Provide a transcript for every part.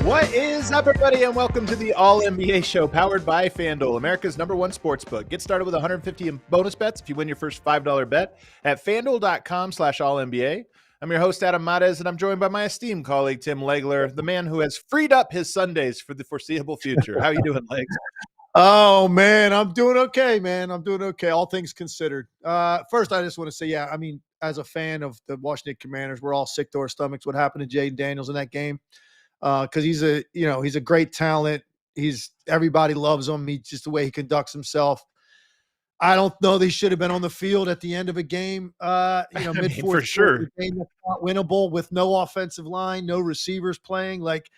What is up, everybody, and welcome to the All-NBA show powered by FanDuel, America's #1 sportsbook. Get started with 150 in bonus bets if you win your first $5 bet at FanDuel.com/All-NBA. I'm your host, Adam Matas, and I'm joined by my esteemed colleague, Tim Legler, the man who has freed up his Sundays for the foreseeable future. How you doing, Legs? Oh, man, I'm doing okay, man. I'm doing okay, all things considered. First, I just want to say, as a fan of the Washington Commanders, we're all sick to our stomachs what happened to Jaden Daniels in that game. Because he's a great talent. Everybody loves him. Just the way he conducts himself. I don't know they should have been on the field at the end of a game. Mid-fourth for sure, game that's not winnable with no offensive line, no receivers playing like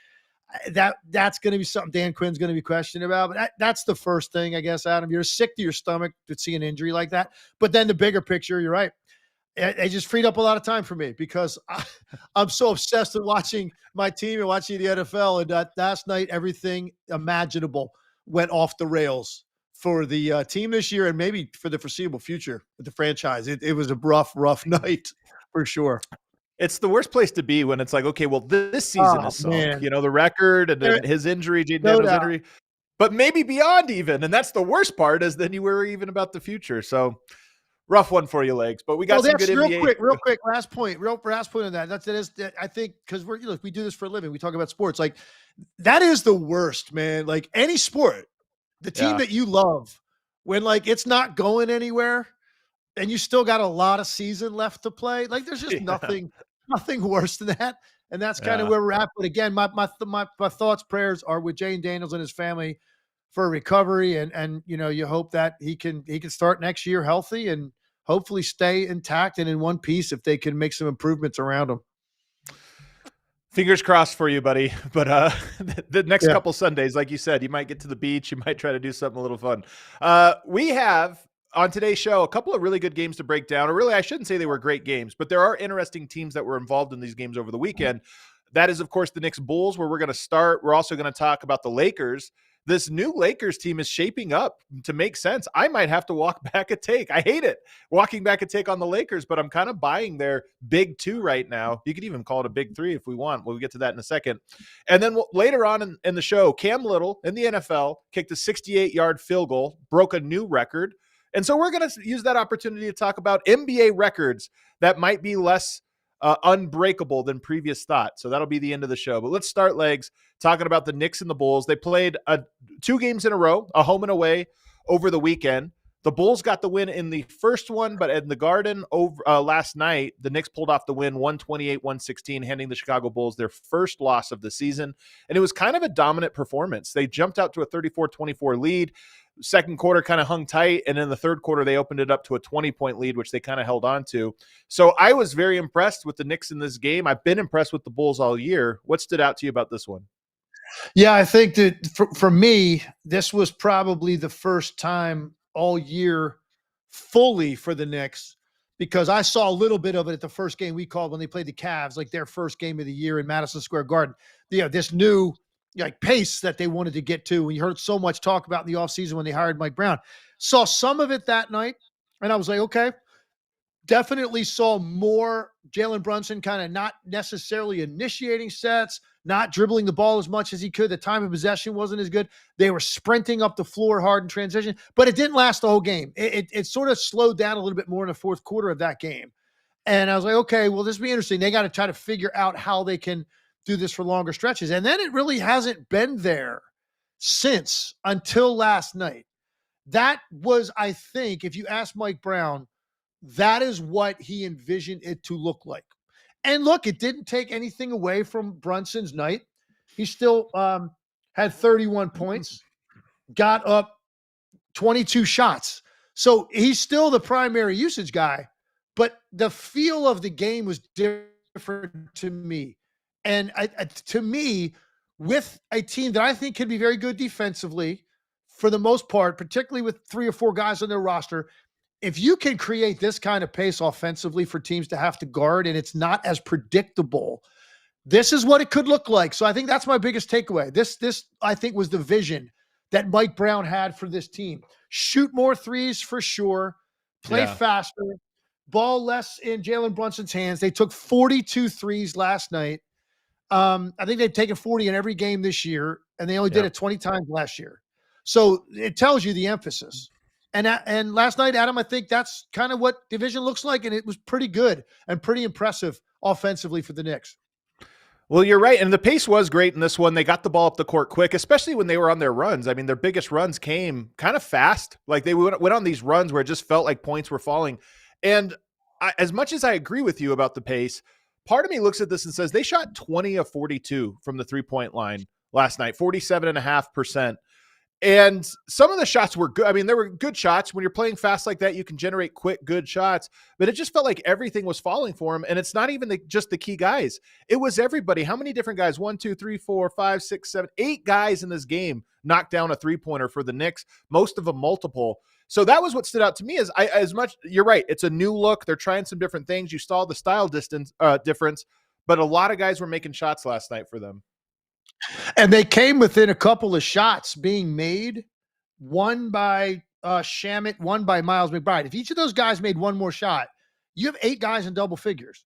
that. That's going to be something Dan Quinn's going to be questioned about. But that's the first thing, I guess, Adam. You're sick to your stomach to see an injury like that. But then the bigger picture, you're right. It just freed up a lot of time for me because I'm so obsessed with watching my team and watching the NFL. And last night, everything imaginable went off the rails for the team this year and maybe for the foreseeable future with the franchise. It was a rough night for sure. It's the worst place to be when it's like, okay, well, this season is sunk. The record and then his injury, Jaden Daniels' injury, but maybe beyond even. And that's the worst part is then you worry even about the future. So rough one for you, Legs, but we got some good NBA. Real quick, last point on that. That is, I think, because we do this for a living. We talk about sports. Like, that is the worst, man. Like, any sport, the team that you love, when, like, it's not going anywhere and you still got a lot of season left to play, like, there's just nothing worse than that. And that's kind of where we're at. But again, my thoughts, prayers are with Jaden Daniels and his family for recovery. And you hope that he can start next year healthy and hopefully stay intact and in one piece if they can make some improvements around him. Fingers crossed for you, buddy. But the next couple Sundays, like you said, you might get to the beach. You might try to do something a little fun. We have on today's show a couple of really good games to break down. Or really, I shouldn't say they were great games, but there are interesting teams that were involved in these games over the weekend. That is, of course, the Knicks Bulls, where we're going to start. We're also going to talk about the Lakers. This new Lakers team is shaping up to make sense. I might have to walk back a take. I hate it, walking back a take on the Lakers, but I'm kind of buying their big two right now. You could even call it a big three if we want. We'll get to that in a second. And then later on in the show, Cam Little in the NFL kicked a 68-yard field goal, broke a new record. And so we're going to use that opportunity to talk about NBA records that might be less unbreakable than previous thought. So that'll be the end of the show. But let's start, Legs, talking about the Knicks and the Bulls. They played 2 games in a row, a home and away, over the weekend. The Bulls got the win in the first one, but in the Garden over last night, the Knicks pulled off the win 128-116, handing the Chicago Bulls their first loss of the season. And it was kind of a dominant performance. They jumped out to a 34-24 lead. Second quarter kind of hung tight, and in the third quarter, they opened it up to a 20-point lead, which they kind of held on to. So I was very impressed with the Knicks in this game. I've been impressed with the Bulls all year. What stood out to you about this one? Yeah, I think that for me, this was probably the first time all year fully for the Knicks, because I saw a little bit of it at the first game we called when they played the Cavs, like their first game of the year in Madison Square Garden. This new pace that they wanted to get to. We heard so much talk about in the offseason when they hired Mike Brown. Saw some of it that night, and I was like, okay. Definitely saw more Jalen Brunson kind of not necessarily initiating sets, not dribbling the ball as much as he could. The time of possession wasn't as good. They were sprinting up the floor hard in transition, but it didn't last the whole game. It sort of slowed down a little bit more in the fourth quarter of that game. And I was like, okay, well, this will be interesting. They got to try to figure out how they can do this for longer stretches. And then it really hasn't been there since until last night. That was, I think, if you ask Mike Brown, that is what he envisioned it to look like. And look, it didn't take anything away from Brunson's night. He still had 31 points, got up 22 shots. So he's still the primary usage guy, but the feel of the game was different to me. And to me, with a team that I think can be very good defensively for the most part, particularly with 3 or 4 guys on their roster, if you can create this kind of pace offensively for teams to have to guard and it's not as predictable, this is what it could look like. So I think that's my biggest takeaway. This I think was the vision that Mike Brown had for this team. Shoot more threes for sure, play faster, ball less in Jalen Brunson's hands. They took 42 threes last night. I think they've taken 40 in every game this year, and they only did it 20 times last year. So it tells you the emphasis. And last night, Adam, I think that's kind of what division looks like, and it was pretty good and pretty impressive offensively for the Knicks. Well, you're right. And the pace was great in this one. They got the ball up the court quick, especially when they were on their runs. I mean, their biggest runs came kind of fast. Like they went on these runs where it just felt like points were falling. And as much as I agree with you about the pace, part of me looks at this and says they shot 20 of 42 from the 3-point line last night, 47.5%. And some of the shots were good. I mean, there were good shots. When you're playing fast like that, you can generate quick, good shots. But it just felt like everything was falling for him. And it's not even just the key guys. It was everybody. How many different guys? 1, 2, 3, 4, 5, 6, 7, 8 guys in this game knocked down a 3-pointer for the Knicks, most of them multiple. So that was what stood out to me. You're right. It's a new look. They're trying some different things. You saw the style difference, but a lot of guys were making shots last night for them. And they came within a couple of shots being made, one by Shamet, one by Miles McBride. If each of those guys made one more shot, you have 8 guys in double figures.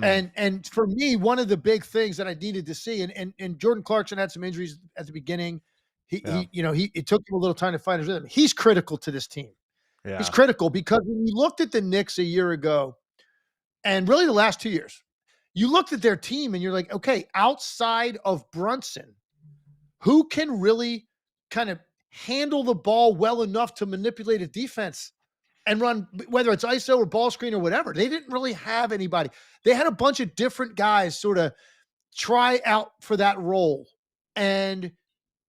And for me, one of the big things that I needed to see, and Jordan Clarkson had some injuries at the beginning. It took him a little time to find his rhythm. He's critical to this team. Yeah. He's critical because when you looked at the Knicks a year ago, and really the last 2 years, you looked at their team and you're like, okay, outside of Brunson, who can really kind of handle the ball well enough to manipulate a defense and run, whether it's ISO or ball screen or whatever? They didn't really have anybody. They had a bunch of different guys sort of try out for that role, and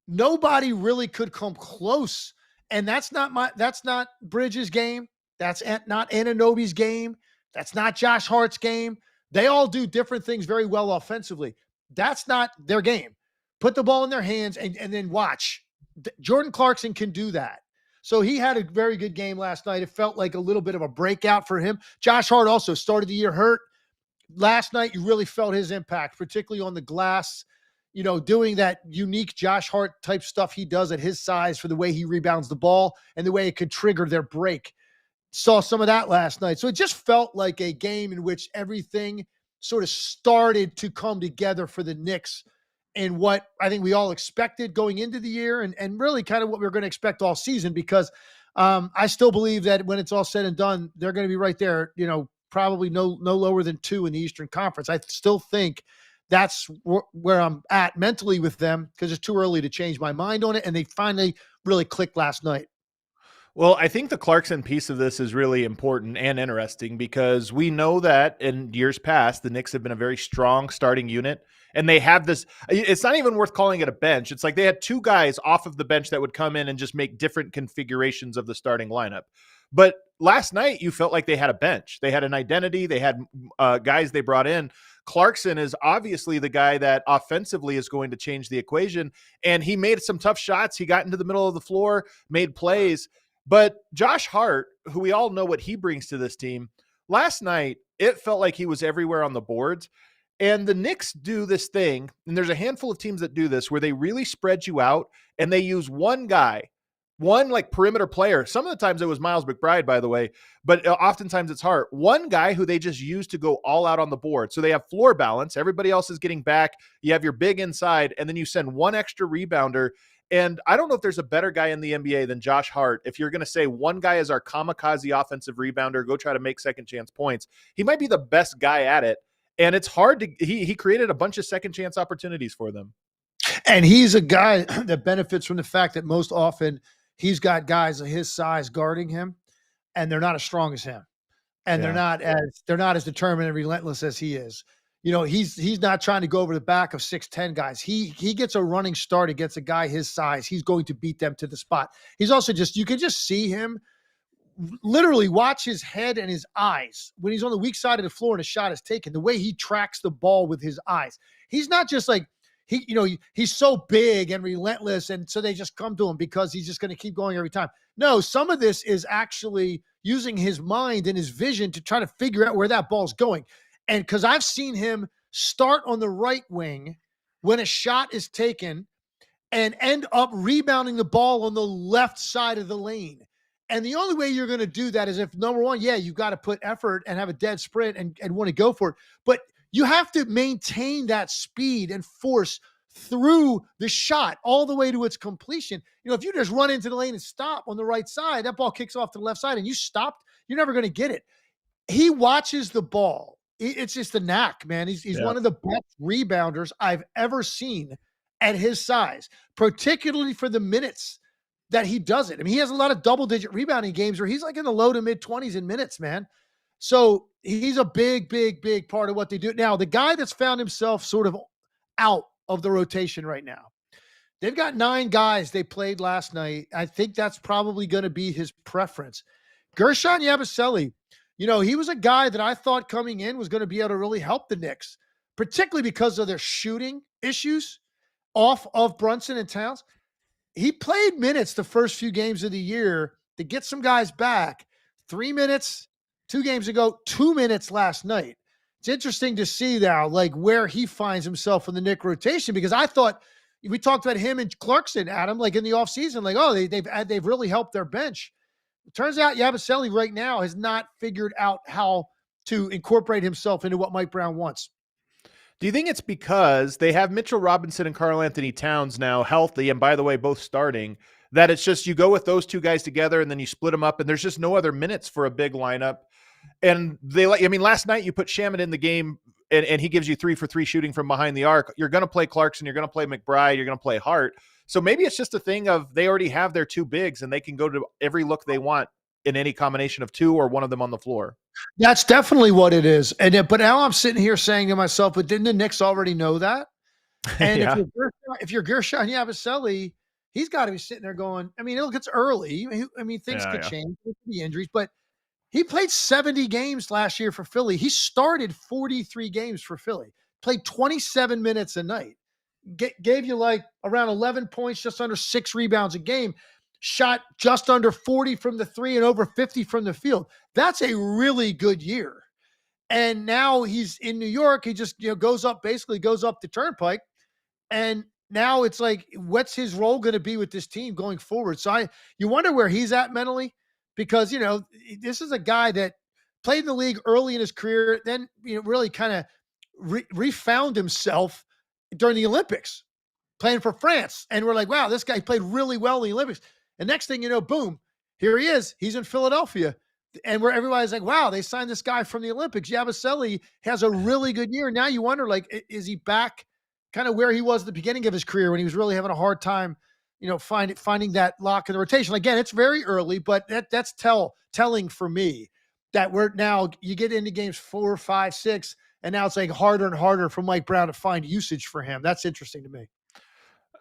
nobody really could come close. And that's not Bridges' game. That's not Anunoby's game. That's not Josh Hart's game. They all do different things very well offensively. That's not their game. Put the ball in their hands and then watch. Jordan Clarkson can do that. So he had a very good game last night. It felt like a little bit of a breakout for him. Josh Hart also started the year hurt. Last night, you really felt his impact, particularly on the glass, doing that unique Josh Hart type stuff he does at his size for the way he rebounds the ball and the way it could trigger their break. Saw some of that last night. So it just felt like a game in which everything sort of started to come together for the Knicks and what I think we all expected going into the year and really kind of what we were going to expect all season, because I still believe that when it's all said and done, they're going to be right there, probably no lower than 2 in the Eastern Conference. I still think that's where I'm at mentally with them, because it's too early to change my mind on it. And they finally really clicked last night. Well, I think the Clarkson piece of this is really important and interesting, because we know that in years past, the Knicks have been a very strong starting unit, and they have this, it's not even worth calling it a bench. It's like they had 2 guys off of the bench that would come in and just make different configurations of the starting lineup. But last night, you felt like they had a bench. They had an identity. They had guys they brought in. Clarkson is obviously the guy that offensively is going to change the equation, and he made some tough shots. He got into the middle of the floor, made plays. But Josh Hart, who we all know what he brings to this team, last night, it felt like he was everywhere on the boards. And the Knicks do this thing, and there's a handful of teams that do this, where they really spread you out and they use one guy, one like perimeter player. Some of the times it was Miles McBride, by the way, but oftentimes it's Hart. One guy who they just use to go all out on the board. So they have floor balance. Everybody else is getting back. You have your big inside, and then you send one extra rebounder. And I don't know if there's a better guy in the NBA than Josh Hart. If you're going to say one guy is our kamikaze offensive rebounder, go try to make second chance points, he might be the best guy at it. And it's hard to, he created a bunch of second chance opportunities for them. And he's a guy that benefits from the fact that most often he's got guys of his size guarding him, and they're not as strong as him. And they're not as determined and relentless as he is. He's not trying to go over the back of 6'10" guys. He gets a running start against a guy his size. He's going to beat them to the spot. He's also you can just see him literally watch his head and his eyes when he's on the weak side of the floor and a shot is taken, the way he tracks the ball with his eyes. He's not just like, he's so big and relentless, and so they just come to him because he's just going to keep going every time. No, some of this is actually using his mind and his vision to try to figure out where that ball's going. And because I've seen him start on the right wing when a shot is taken and end up rebounding the ball on the left side of the lane. And the only way you're going to do that is if, number one, you got to put effort and have a dead sprint and want to go for it. But you have to maintain that speed and force through the shot all the way to its completion. If you just run into the lane and stop on the right side, that ball kicks off to the left side and you stopped, you're never going to get it. He watches the ball. It's just a knack, man. He's one of the best rebounders I've ever seen at his size, particularly for the minutes that he does it. I mean, he has a lot of double-digit rebounding games where he's like in the low to mid-20s in minutes, man. So he's a big, big, big part of what they do. Now, the guy that's found himself sort of out of the rotation right now, they've got 9 guys they played last night. I think that's probably going to be his preference. Gershon Yabusele, he was a guy that I thought coming in was going to be able to really help the Knicks, particularly because of their shooting issues off of Brunson and Towns. He played minutes the first few games of the year to get some guys back. 3 minutes 2 games ago, 2 minutes last night. It's interesting to see now, like, where he finds himself in the Knick rotation, because I thought we talked about him and Clarkson, Adam, like in the offseason, like, oh, they've really helped their bench. It turns out Yabusele right now has not figured out how to incorporate himself into what Mike Brown wants. Do you think it's because they have Mitchell Robinson and Karl-Anthony Towns now healthy, and by the way, both starting, that it's just you go with those 2 guys together and then you split them up and there's just no other minutes for a big lineup? And last night you put Shaman in the game and he gives you 3 for 3 shooting from behind the arc. You're going to play Clarkson. You're going to play McBride. You're going to play Hart. So maybe it's just a thing of they already have their 2 bigs and they can go to every look they want in any combination of 2 or one of them on the floor. That's definitely what it is. But now I'm sitting here saying to myself, but didn't the Knicks already know that? And if you're Gershon Yabusele, he's got to be sitting there going, I mean, look, it's early. I mean, things could change. There could be injuries, but he played 70 games last year for Philly. He started 43 games for Philly, played 27 minutes a night, gave you like around 11 points, just under 6 rebounds a game, shot just under 40 from the 3 and over 50 from the field. That's a really good year. And now he's in New York. He just goes up the turnpike. And now it's like, what's his role going to be with this team going forward? So you wonder where he's at mentally, because, this is a guy that played in the league early in his career, then, really kind of refound himself during the Olympics playing for France. And we're like, wow, this guy played really well in the Olympics. And next thing you know, boom, here he is. He's in Philadelphia. And where everybody's like, wow, they signed this guy from the Olympics. Yabusele has a really good year. Now you wonder, like, is he back kind of where he was at the beginning of his career when he was really having a hard time, finding that lock in the rotation? Again, it's very early, but that's telling for me that we're now, you get into games 4, 5, 6, and now it's like harder and harder for Mike Brown to find usage for him. That's interesting to me.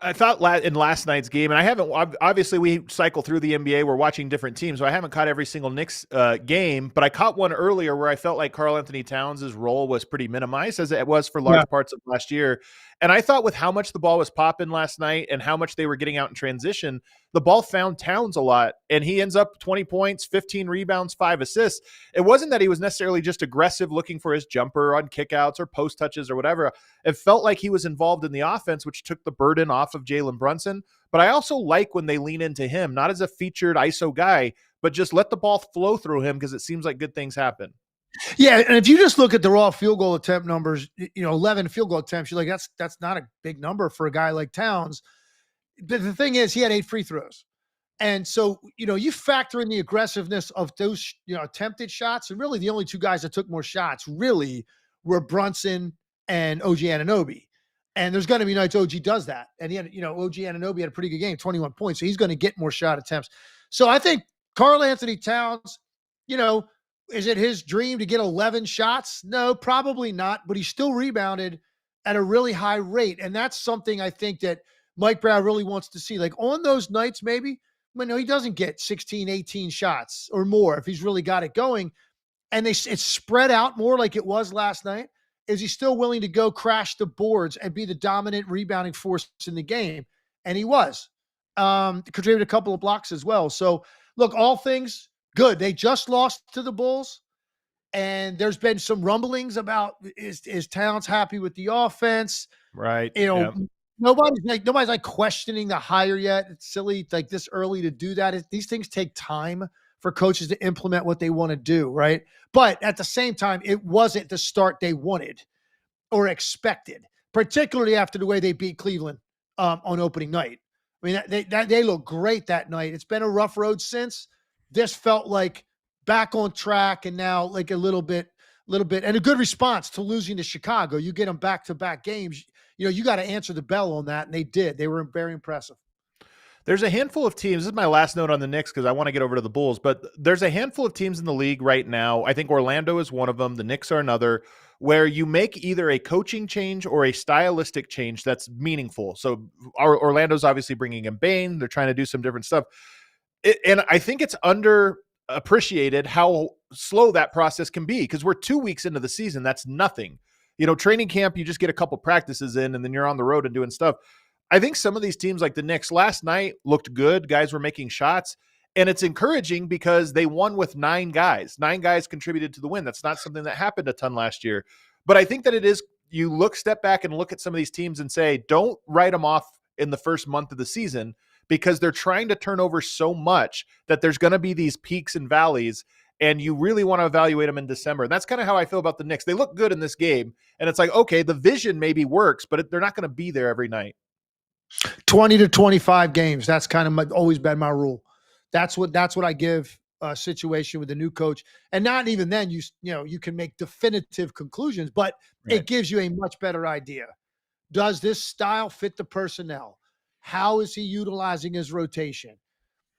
I thought in last night's game, and I haven't, obviously we cycle through the NBA, we're watching different teams, so I haven't caught every single Knicks game, but I caught one earlier where I felt like Karl-Anthony Towns' role was pretty minimized, as it was for large parts of last year. And I thought with how much the ball was popping last night and how much they were getting out in transition, the ball found Towns a lot, and he ends up 20 points, 15 rebounds, 5 assists. It wasn't that he was necessarily just aggressive looking for his jumper on kickouts or post touches or whatever. It felt like he was involved in the offense, which took the burden off of Jalen Brunson. But I also like when they lean into him, not as a featured ISO guy, but just let the ball flow through him, because it seems like good things happen. Yeah, and if you just look at the raw field goal attempt numbers, 11 field goal attempts, you're like, that's not a big number for a guy like Towns. But the thing is, he had 8 free throws. And so, you factor in the aggressiveness of those, attempted shots, and really the only 2 guys that took more shots really were Brunson and OG Anunoby. And there's going to be nights OG does that. And he had, OG Anunoby had a pretty good game, 21 points. So he's going to get more shot attempts. So I think Karl-Anthony Towns, is it his dream to get 11 shots? No, probably not. But he still rebounded at a really high rate. And that's something I think that Mike Brown really wants to see. Like on those nights, maybe no, he doesn't get 16, 18 shots or more if he's really got it going. And it's spread out more like it was last night. Is he still willing to go crash the boards and be the dominant rebounding force in the game? And he was. Contributed a couple of blocks as well. So, look, all things good. They just lost to the Bulls, and there's been some rumblings about is Towns happy with the offense? Right. You know, Yeah. nobody's like questioning the hire yet. It's silly like this early to do that. These things take time for coaches to implement what they want to do, right? But at the same time, it wasn't the start they wanted or expected, particularly after the way they beat Cleveland on opening night. I mean, they look great that night. It's been a rough road since. This felt like back on track, and now like a little bit, and a good response to losing to Chicago. You get them back-to-back games. You know, you got to answer the bell on that, and they did. They were very impressive. There's a handful of teams. This is my last note on the Knicks because I want to get over to the Bulls, but there's a handful of teams in the league right now. I think Orlando is one of them. The Knicks are another, where you make either a coaching change or a stylistic change that's meaningful. So Orlando's obviously bringing in Bane. They're trying to do some different stuff. And I think it's underappreciated how slow that process can be because we're 2 weeks into the season. That's nothing. You know, training camp, you just get a couple practices in and then you're on the road and doing stuff. I think some of these teams like the Knicks last night looked good. Guys were making shots. And it's encouraging because they won with 9 guys. 9 guys contributed to the win. That's not something that happened a ton last year. But I think that it is, you step back and look at some of these teams and say, don't write them off in the first month of the season because they're trying to turn over so much that there's going to be these peaks and valleys. And you really want to evaluate them in December. And that's kind of how I feel about the Knicks. They look good in this game. And it's like, okay, the vision maybe works, but they're not going to be there every night. 20 to 25 games. That's kind of always been my rule. That's what I give a situation with a new coach. And not even then you can make definitive conclusions, but It gives you a much better idea. Does this style fit the personnel? How is he utilizing his rotation?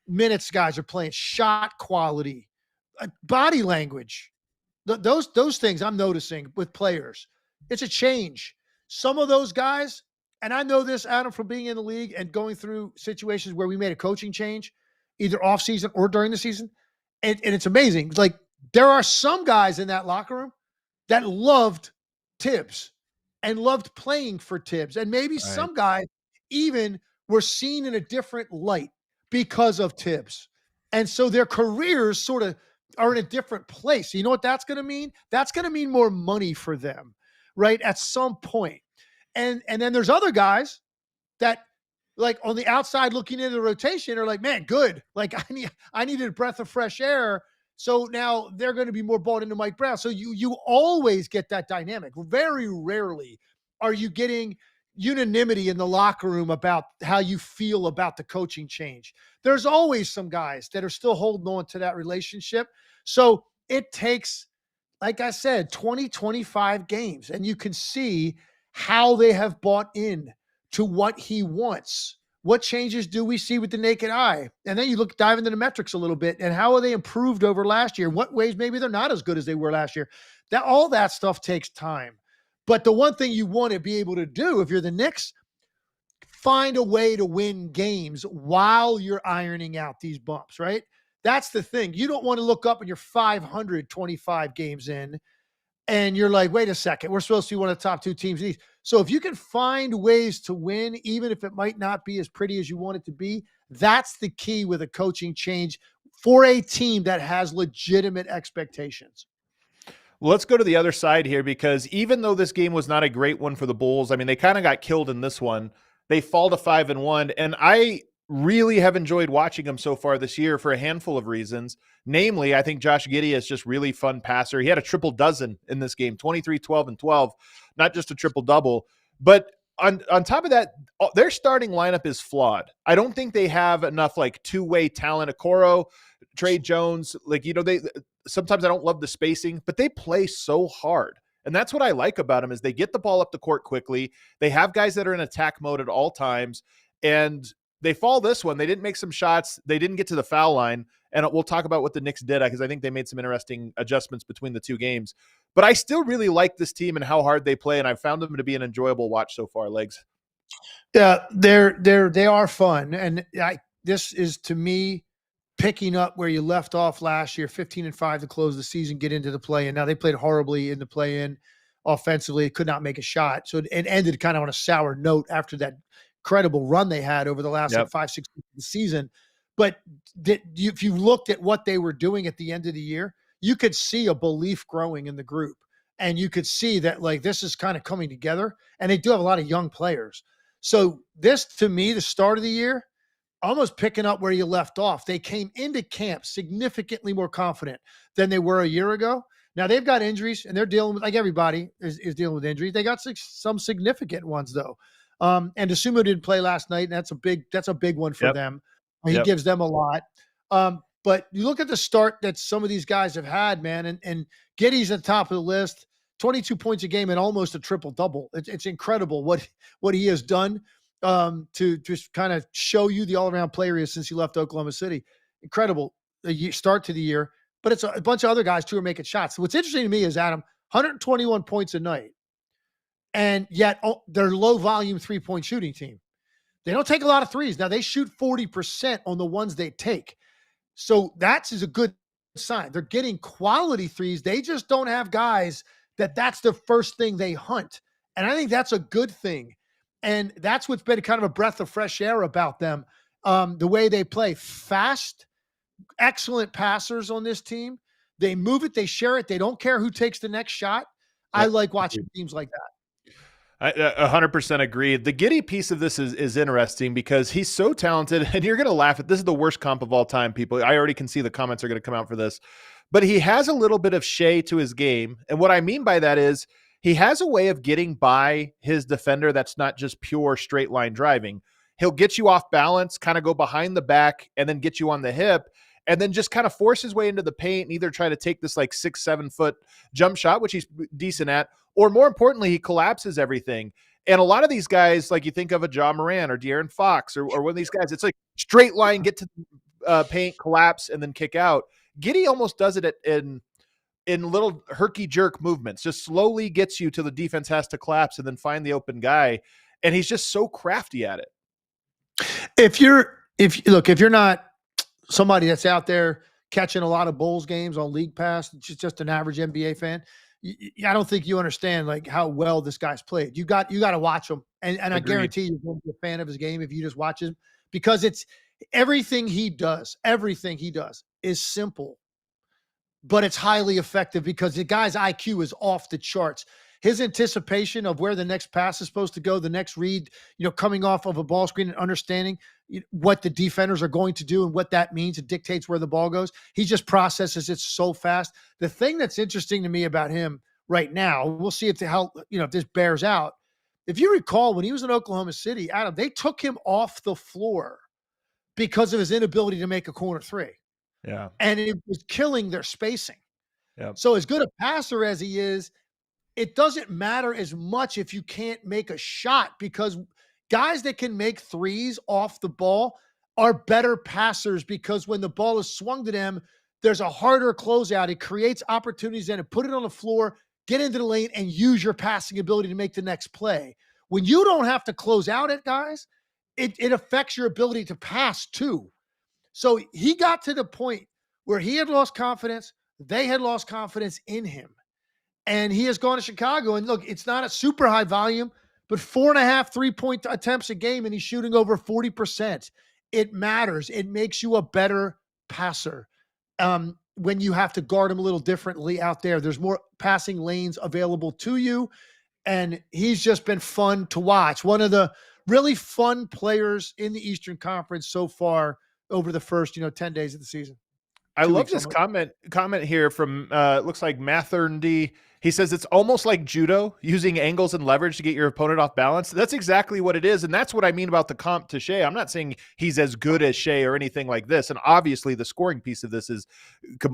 Minutes guys are playing, shot quality, body language. Those things I'm noticing with players. It's a change. Some of those guys, and I know this, Adam, from being in the league and going through situations where we made a coaching change, either off season or during the season. And it's amazing. It's like there are some guys in that locker room that loved Tibbs and loved playing for Tibbs. And maybe some guys even were seen in a different light because of Tibbs. And so their careers sort of are in a different place. You know what that's going to mean? That's going to mean more money for them, right? At some point. And then there's other guys that, like on the outside looking into the rotation, are like, man, good. Like I needed a breath of fresh air. So now they're going to be more bought into Mike Brown. So you always get that dynamic. Very rarely are you getting unanimity in the locker room about how you feel about the coaching change. There's always some guys that are still holding on to that relationship. So it takes, like I said, 20, 25 games, and you can see how they have bought in to what he wants. What changes do we see with the naked eye? And then you dive into the metrics a little bit, and how are they improved over last year? What ways maybe they're not as good as they were last year? All that stuff takes time. But the one thing you want to be able to do if you're the Knicks, find a way to win games while you're ironing out these bumps, right? That's the thing. You don't want to look up and you're 525 games in and you're like, wait a second, we're supposed to be one of the top 2 teams in the East. So if you can find ways to win, even if it might not be as pretty as you want it to be, that's the key with a coaching change for a team that has legitimate expectations. Well, let's go to the other side here because even though this game was not a great one for the Bulls, I mean, they kind of got killed in this one. They fall to 5-1, and I really have enjoyed watching them so far this year for a handful of reasons. Namely, I think Josh Giddey is just really fun passer. He had a triple dozen in this game, 23, 12, and 12, not just a triple double. But on top of that, their starting lineup is flawed. I don't think they have enough like two-way talent. Okoro, Trey Jones, they sometimes I don't love the spacing, but they play so hard. And that's what I like about them is they get the ball up the court quickly. They have guys that are in attack mode at all times. And they fall this one. They didn't make some shots. They didn't get to the foul line. And we'll talk about what the Knicks did because I think they made some interesting adjustments between the 2 games. But I still really like this team and how hard they play. And I've found them to be an enjoyable watch so far, Legs. Yeah, they are fun. And this is, to me, picking up where you left off last year, 15-5 to close the season, get into the play-in. Now they played horribly in the play-in offensively, could not make a shot. So it ended kind of on a sour note after that incredible run they had over the last like 5-6 weeks of the season. But if you looked at what they were doing at the end of the year, you could see a belief growing in the group. And you could see that like this is kind of coming together. And they do have a lot of young players. So this, to me, the start of the year, almost picking up where you left off. They came into camp significantly more confident than they were a year ago. Now they've got injuries and they're dealing with, like everybody is dealing with injuries. They got some significant ones though. And Dosunmu didn't play last night, and that's a big one for them. He gives them a lot. But you look at the start that some of these guys have had, man, and Giddey's at the top of the list, 22 points a game and almost a triple double. It's incredible what he has done to just kind of show you the all-around player he is since he left Oklahoma City. Incredible start to the year. But it's a bunch of other guys too are making shots. So what's interesting to me is, Adam, 121 points a night, and yet they're low-volume three-point shooting team. They don't take a lot of threes. Now, they shoot 40% on the ones they take. So that is a good sign. They're getting quality threes. They just don't have guys that's the first thing they hunt. And I think that's a good thing. And that's what's been kind of a breath of fresh air about them. The way they play. Fast, excellent passers on this team. They move it, they share it. They don't care who takes the next shot. I like watching teams like that. I 100% agree. The Giddey piece of this is interesting because he's so talented, and you're going to laugh at this. Is the worst comp of all time, people. I already can see the comments are going to come out for this, but he has a little bit of Shea to his game. And what I mean by that is he has a way of getting by his defender that's not just pure straight line driving. He'll get you off balance, kind of go behind the back, and then get you on the hip, and then just kind of force his way into the paint and either try to take this like 6-7 foot jump shot, which he's decent at, or more importantly, he collapses everything. And a lot of these guys, like you think of a Ja Morant or De'Aaron Fox or one of these guys, it's like straight line, get to paint, collapse, and then kick out. Giddey almost does it in little herky jerk movements, just slowly gets you till the defense has to collapse and then find the open guy. And he's just so crafty at it. If you're not somebody that's out there catching a lot of Bulls games on League Pass, just an average NBA fan, I don't think you understand like how well this guy's played. You got to watch him, and I guarantee you're going to be a fan of his game if you just watch him, because it's everything he does is simple, but it's highly effective because the guy's IQ is off the charts. His anticipation of where the next pass is supposed to go, the next read, coming off of a ball screen and understanding what the defenders are going to do and what that means, it dictates where the ball goes. He just processes it so fast. The thing that's interesting to me about him right now, we'll see if this bears out. If you recall, when he was in Oklahoma City, Adam, they took him off the floor because of his inability to make a corner three. Yeah. And it was killing their spacing. Yeah. So as good a passer as he is, it doesn't matter as much if you can't make a shot, because guys that can make threes off the ball are better passers, because when the ball is swung to them, there's a harder closeout. It creates opportunities then to put it on the floor, get into the lane, and use your passing ability to make the next play. When you don't have to close out it, guys, it affects your ability to pass too. So he got to the point where he had lost confidence. They had lost confidence in him. And he has gone to Chicago, and look, it's not a super high volume, but 4.5 3-point attempts a game, and he's shooting over 40%. It matters. It makes you a better passer. When you have to guard him a little differently out there, there's more passing lanes available to you, and he's just been fun to watch. One of the really fun players in the Eastern Conference so far over the first, 10 days of the season. I love this comment here from looks like Matherndy. He says it's almost like judo, using angles and leverage to get your opponent off balance. That's exactly what it is, and that's what I mean about the comp to Shea. I'm not saying he's as good as Shea or anything like this, and obviously the scoring piece of this is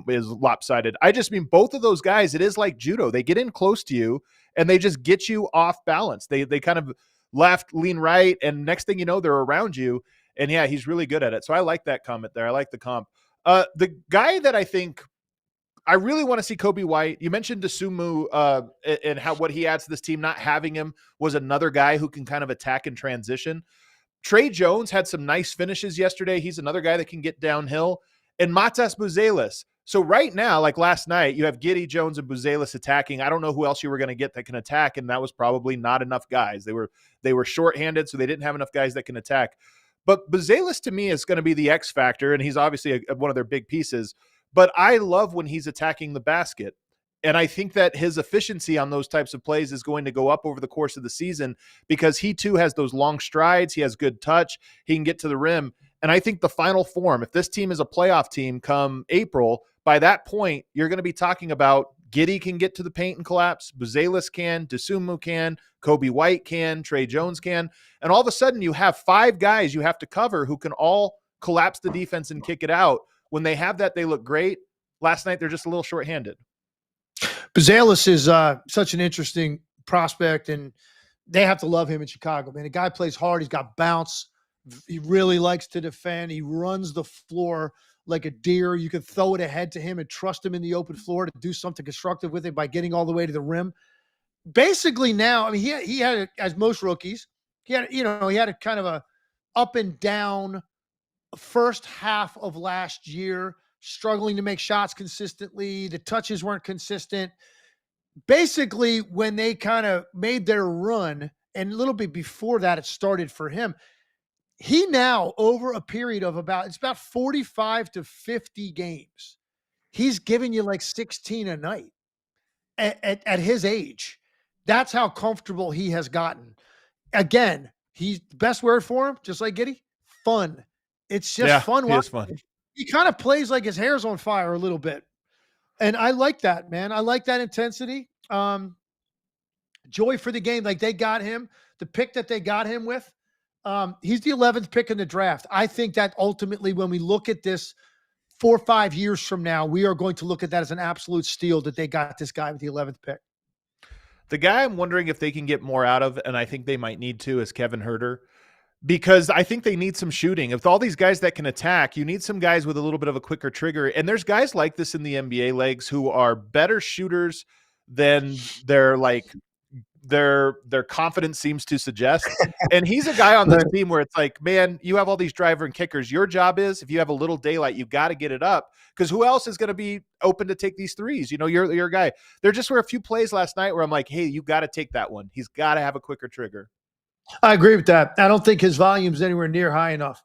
lopsided. I just mean both of those guys, it is like judo. They get in close to you, and they just get you off balance. They kind of left, lean right, and next thing you know, they're around you, and yeah, he's really good at it. So I like that comment there. I like the comp. The guy that I think I really want to see, Kobe White. You mentioned Dosunmu and what he adds to this team. Not having him was another guy who can kind of attack and transition. Trey Jones had some nice finishes yesterday. He's another guy that can get downhill. And Matas Buzelis. So right now, like last night, you have Giddey, Jones, and Buzelis attacking. I don't know who else you were going to get that can attack, and that was probably not enough guys. They were shorthanded, so they didn't have enough guys that can attack. But Buzelis to me is going to be the X factor, and he's obviously one of their big pieces. But I love when he's attacking the basket. And I think that his efficiency on those types of plays is going to go up over the course of the season because he too has those long strides. He has good touch. He can get to the rim. And I think the final form, if this team is a playoff team come April, by that point, you're going to be talking about Giddey can get to the paint and collapse. Buzelis can, Dosunmu can, Kobe White can, Trey Jones can. And all of a sudden you have 5 guys you have to cover who can all collapse the defense and kick it out. When they have that, they look great. Last night, they're just a little shorthanded. Buzelis is such an interesting prospect, and they have to love him in Chicago, man. The guy plays hard. He's got bounce. He really likes to defend. He runs the floor like a deer. You can throw it ahead to him and trust him in the open floor to do something constructive with it by getting all the way to the rim. Basically now, I mean, he had, as most rookies, he had a kind of a up and down first half of last year, struggling to make shots consistently. The touches weren't consistent. Basically, when they kind of made their run, and a little bit before that, it started for him. He now, over a period of about 45 to 50 games, he's giving you like 16 a night at his age. That's how comfortable he has gotten. Again, he's the best word for him, just like Giddey, fun. It's just fun. It is fun. He kind of plays like his hair's on fire a little bit. And I like that, man. I like that intensity. Joy for the game. Like they got him, the pick that they got him with. He's the 11th pick in the draft. I think that ultimately, when we look at this 4 or 5 years from now, we are going to look at that as an absolute steal that they got this guy with the 11th pick. The guy I'm wondering if they can get more out of, and I think they might need to, is Kevin Huerter. Because I think they need some shooting. With all these guys that can attack, you need some guys with a little bit of a quicker trigger. And there's guys like this in the NBA legs who are better shooters than their confidence seems to suggest. And he's a guy on this team where it's like, man, you have all these driver and kickers. Your job is, if you have a little daylight, you got to get it up, because who else is going to be open to take these threes? You know, you're a guy. There just were a few plays last night where I'm like, hey, you got to take that one. He's got to have a quicker trigger. I agree with that. I don't think his volume's anywhere near high enough.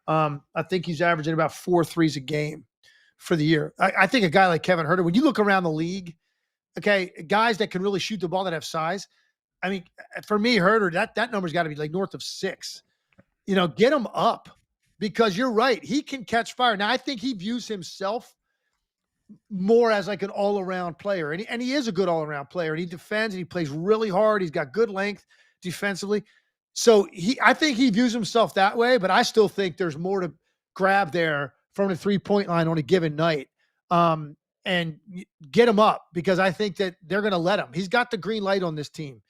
I think he's averaging about 4 threes a game for the year. I think a guy like Kevin Huerter, when you look around the league, okay, guys that can really shoot the ball that have size. I mean, for me, Huerter, that number's got to be like north of 6. You know, get him up, because you're right. He can catch fire. Now, I think he views himself more as like an all-around player. And he is a good all-around player. And he defends and he plays really hard. He's got good length defensively. So I think he views himself that way, but I still think there's more to grab there from the 3-point line on a given night. And get him up, because I think that they're going to let him. He's got the green light on this team.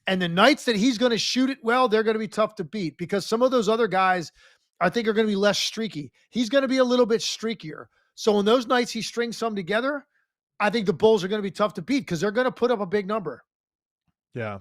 And the nights that he's going to shoot it well, they're going to be tough to beat, because some of those other guys, I think, are going to be less streaky. He's going to be a little bit streakier. So on those nights he strings some together, I think the Bulls are going to be tough to beat, because they're going to put up a big number. Yeah.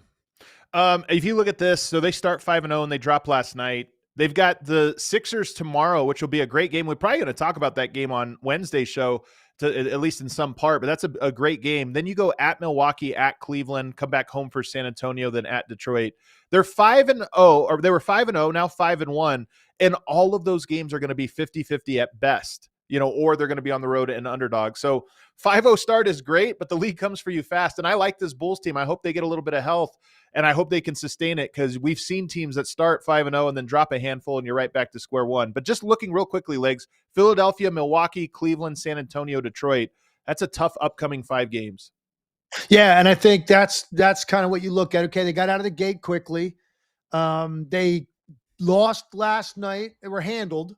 If you look at this, so they start 5-0 and they dropped last night. They've got the Sixers tomorrow, which will be a great game. We're probably going to talk about that game on Wednesday's show, at least in some part, but that's a great game. Then you go at Milwaukee, at Cleveland, come back home for San Antonio, then at Detroit. They're 5-0, or they were 5-0, now 5-1, and all of those games are going to be 50-50 at best, you know, or they're going to be on the road and underdog. So 5-0 start is great, but the league comes for you fast. And I like this Bulls team. I hope they get a little bit of health, and I hope they can sustain it, because we've seen teams that start 5-0 and then drop a handful and you're right back to square one. But just looking real quickly, Legs, Philadelphia, Milwaukee, Cleveland, San Antonio, Detroit. That's a tough upcoming 5 games. Yeah, and I think that's kind of what you look at. Okay, they got out of the gate quickly. They lost last night. They were handled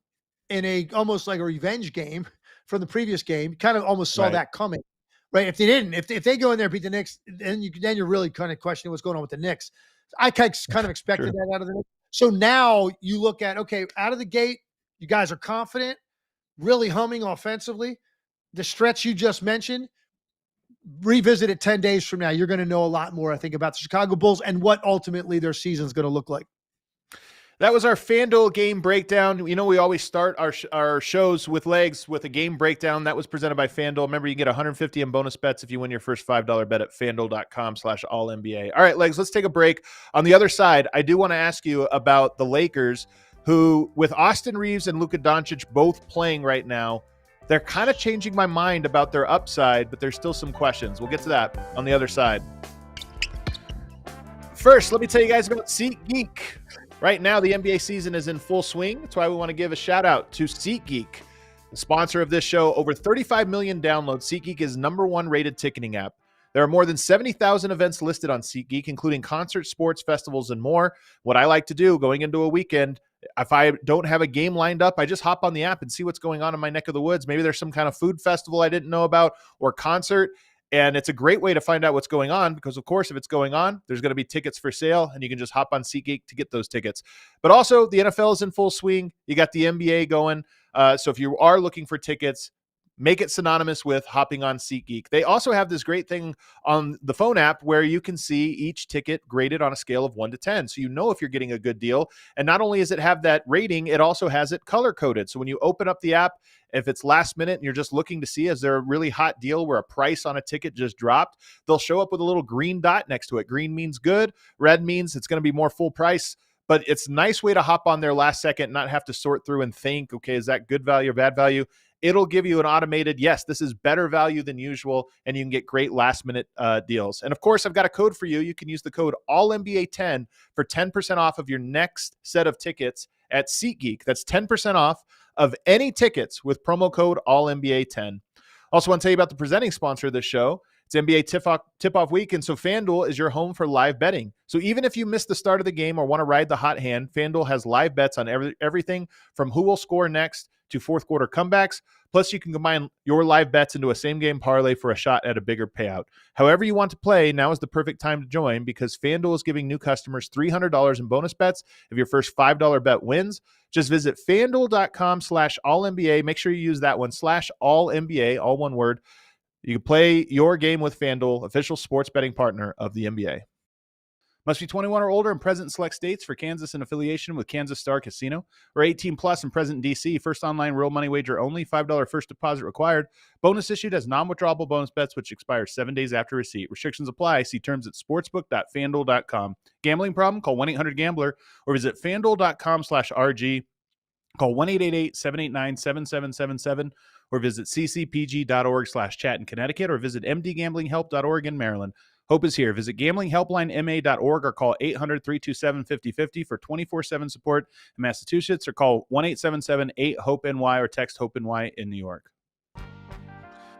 in almost like a revenge game from the previous game. Kind of almost saw that coming. Right. If they didn't, if they go in there and beat the Knicks, then you're really kind of questioning what's going on with the Knicks. I kind of expected that out of the Knicks. So now you look at, okay, out of the gate, you guys are confident, really humming offensively. The stretch you just mentioned, revisit it 10 days from now. You're going to know a lot more, I think, about the Chicago Bulls and what ultimately their season is going to look like. That was our FanDuel game breakdown. You know, we always start our shows with legs with a game breakdown. That was presented by FanDuel. Remember, you get 150 in bonus bets if you win your first $5 bet at FanDuel.com/AllNBA. All right, legs, let's take a break. On the other side, I do want to ask you about the Lakers, who, with Austin Reaves and Luka Doncic both playing right now, they're kind of changing my mind about their upside, but there's still some questions. We'll get to that on the other side. First, let me tell you guys about SeatGeek. Right now, the NBA season is in full swing. That's why we want to give a shout out to SeatGeek, the sponsor of this show. Over 35 million downloads. SeatGeek is #1 rated ticketing app. There are more than 70,000 events listed on SeatGeek, including concerts, sports, festivals, and more. What I like to do going into a weekend, if I don't have a game lined up, I just hop on the app and see what's going on in my neck of the woods. Maybe there's some kind of food festival I didn't know about or concert. And it's a great way to find out what's going on because, of course, if it's going on, there's going to be tickets for sale, and you can just hop on SeatGeek to get those tickets. But also, the NFL is in full swing. You got the NBA going. So if you are looking for tickets, make it synonymous with hopping on SeatGeek. They also have this great thing on the phone app where you can see each ticket graded on a scale of 1 to 10. So you know if you're getting a good deal. And not only does it have that rating, it also has it color-coded. So when you open up the app, if it's last minute and you're just looking to see, is there a really hot deal where a price on a ticket just dropped, they'll show up with a little green dot next to it. Green means good. Red means it's going to be more full price. But it's a nice way to hop on there last second, not have to sort through and think, okay, is that good value or bad value? It'll give you an automated, yes, this is better value than usual, and you can get great last-minute deals. And, of course, I've got a code for you. You can use the code ALLNBA10 for 10% off of your next set of tickets at SeatGeek. That's 10% off of any tickets with promo code ALLNBA10. Also want to tell you about the presenting sponsor of this show. It's NBA tip-off week, and so FanDuel is your home for live betting. So even if you miss the start of the game or want to ride the hot hand, FanDuel has live bets on everything from who will score next to fourth quarter comebacks. Plus, you can combine your live bets into a same-game parlay for a shot at a bigger payout. However you want to play, now is the perfect time to join because FanDuel is giving new customers $300 in bonus bets if your first $5 bet wins. Just visit FanDuel.com/AllNBA. Make sure you use that one, /AllNBA, all one word. You can play your game with FanDuel, official sports betting partner of the NBA. Must be 21 or older and present in select states. For Kansas in affiliation with Kansas Star Casino, or 18 plus and present in D.C. First online real money wager only. $5 first deposit required. Bonus issued as non-withdrawable bonus bets, which expire 7 days after receipt. Restrictions apply. See terms at sportsbook.fanduel.com. Gambling problem? Call 1-800-GAMBLER or visit fanduel.com/RG. Call 1-888-789-7777 or visit ccpg.org/chat in Connecticut or visit mdgamblinghelp.org in Maryland. Hope is here. Visit gamblinghelplinema.org or call 800-327-5050 for 24/7 support in Massachusetts or call 1-877-8-HOPE-NY or text HOPE-NY in New York.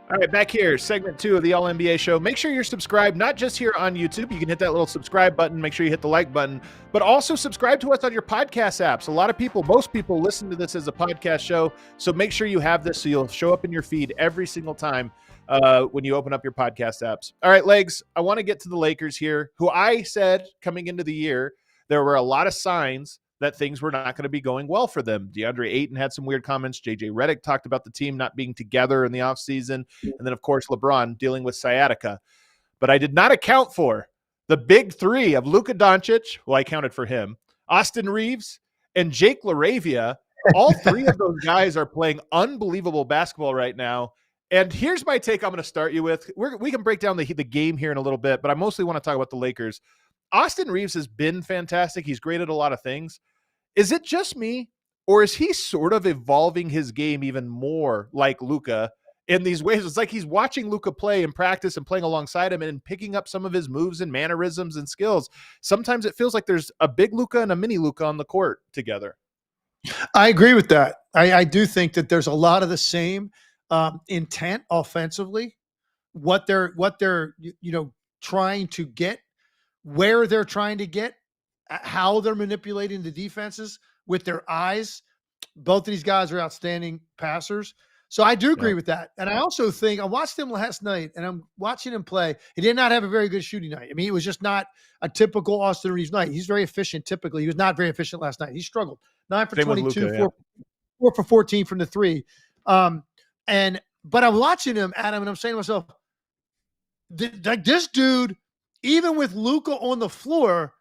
All right, back here, segment 2 of the All-NBA show. Make sure you're subscribed, not just here on YouTube. You can hit that little subscribe button. Make sure you hit the like button, but also subscribe to us on your podcast apps. Most people listen to this as a podcast show, so make sure you have this so you'll show up in your feed every single time when you open up your podcast apps. All right, Legs, I want to get to the Lakers here, who I said coming into the year, there were a lot of signs that things were not going to be going well for them. DeAndre Ayton had some weird comments. JJ Redick talked about the team not being together in the offseason. And then, of course, LeBron dealing with sciatica. But I did not account for the big three of Luka Doncic, well, I counted for him, Austin Reaves, and Jake LaRavia. All three of those guys are playing unbelievable basketball right now. And here's my take I'm going to start you with. We can break down the game here in a little bit, but I mostly want to talk about the Lakers. Austin Reaves has been fantastic. He's great at a lot of things. Is it just me, or is he sort of evolving his game even more like Luka in these ways? It's like he's watching Luka play and practice and playing alongside him and picking up some of his moves and mannerisms and skills. Sometimes it feels like there's a big Luka and a mini Luka on the court together. I agree with that. I do think that there's a lot of the same intent offensively, what they're trying to get, where they're trying to get, how they're manipulating the defenses with their eyes. Both of these guys are outstanding passers. So I do agree with that. And I also think I watched him last night and I'm watching him play. He did not have a very good shooting night. I mean, it was just not a typical Austin Reaves night. He's very efficient typically. He was not very efficient last night. He struggled. 9 for 22, Luka, 4 for 14 from the three. But I'm watching him, Adam, and I'm saying to myself, like this dude, even with Luka on the floor,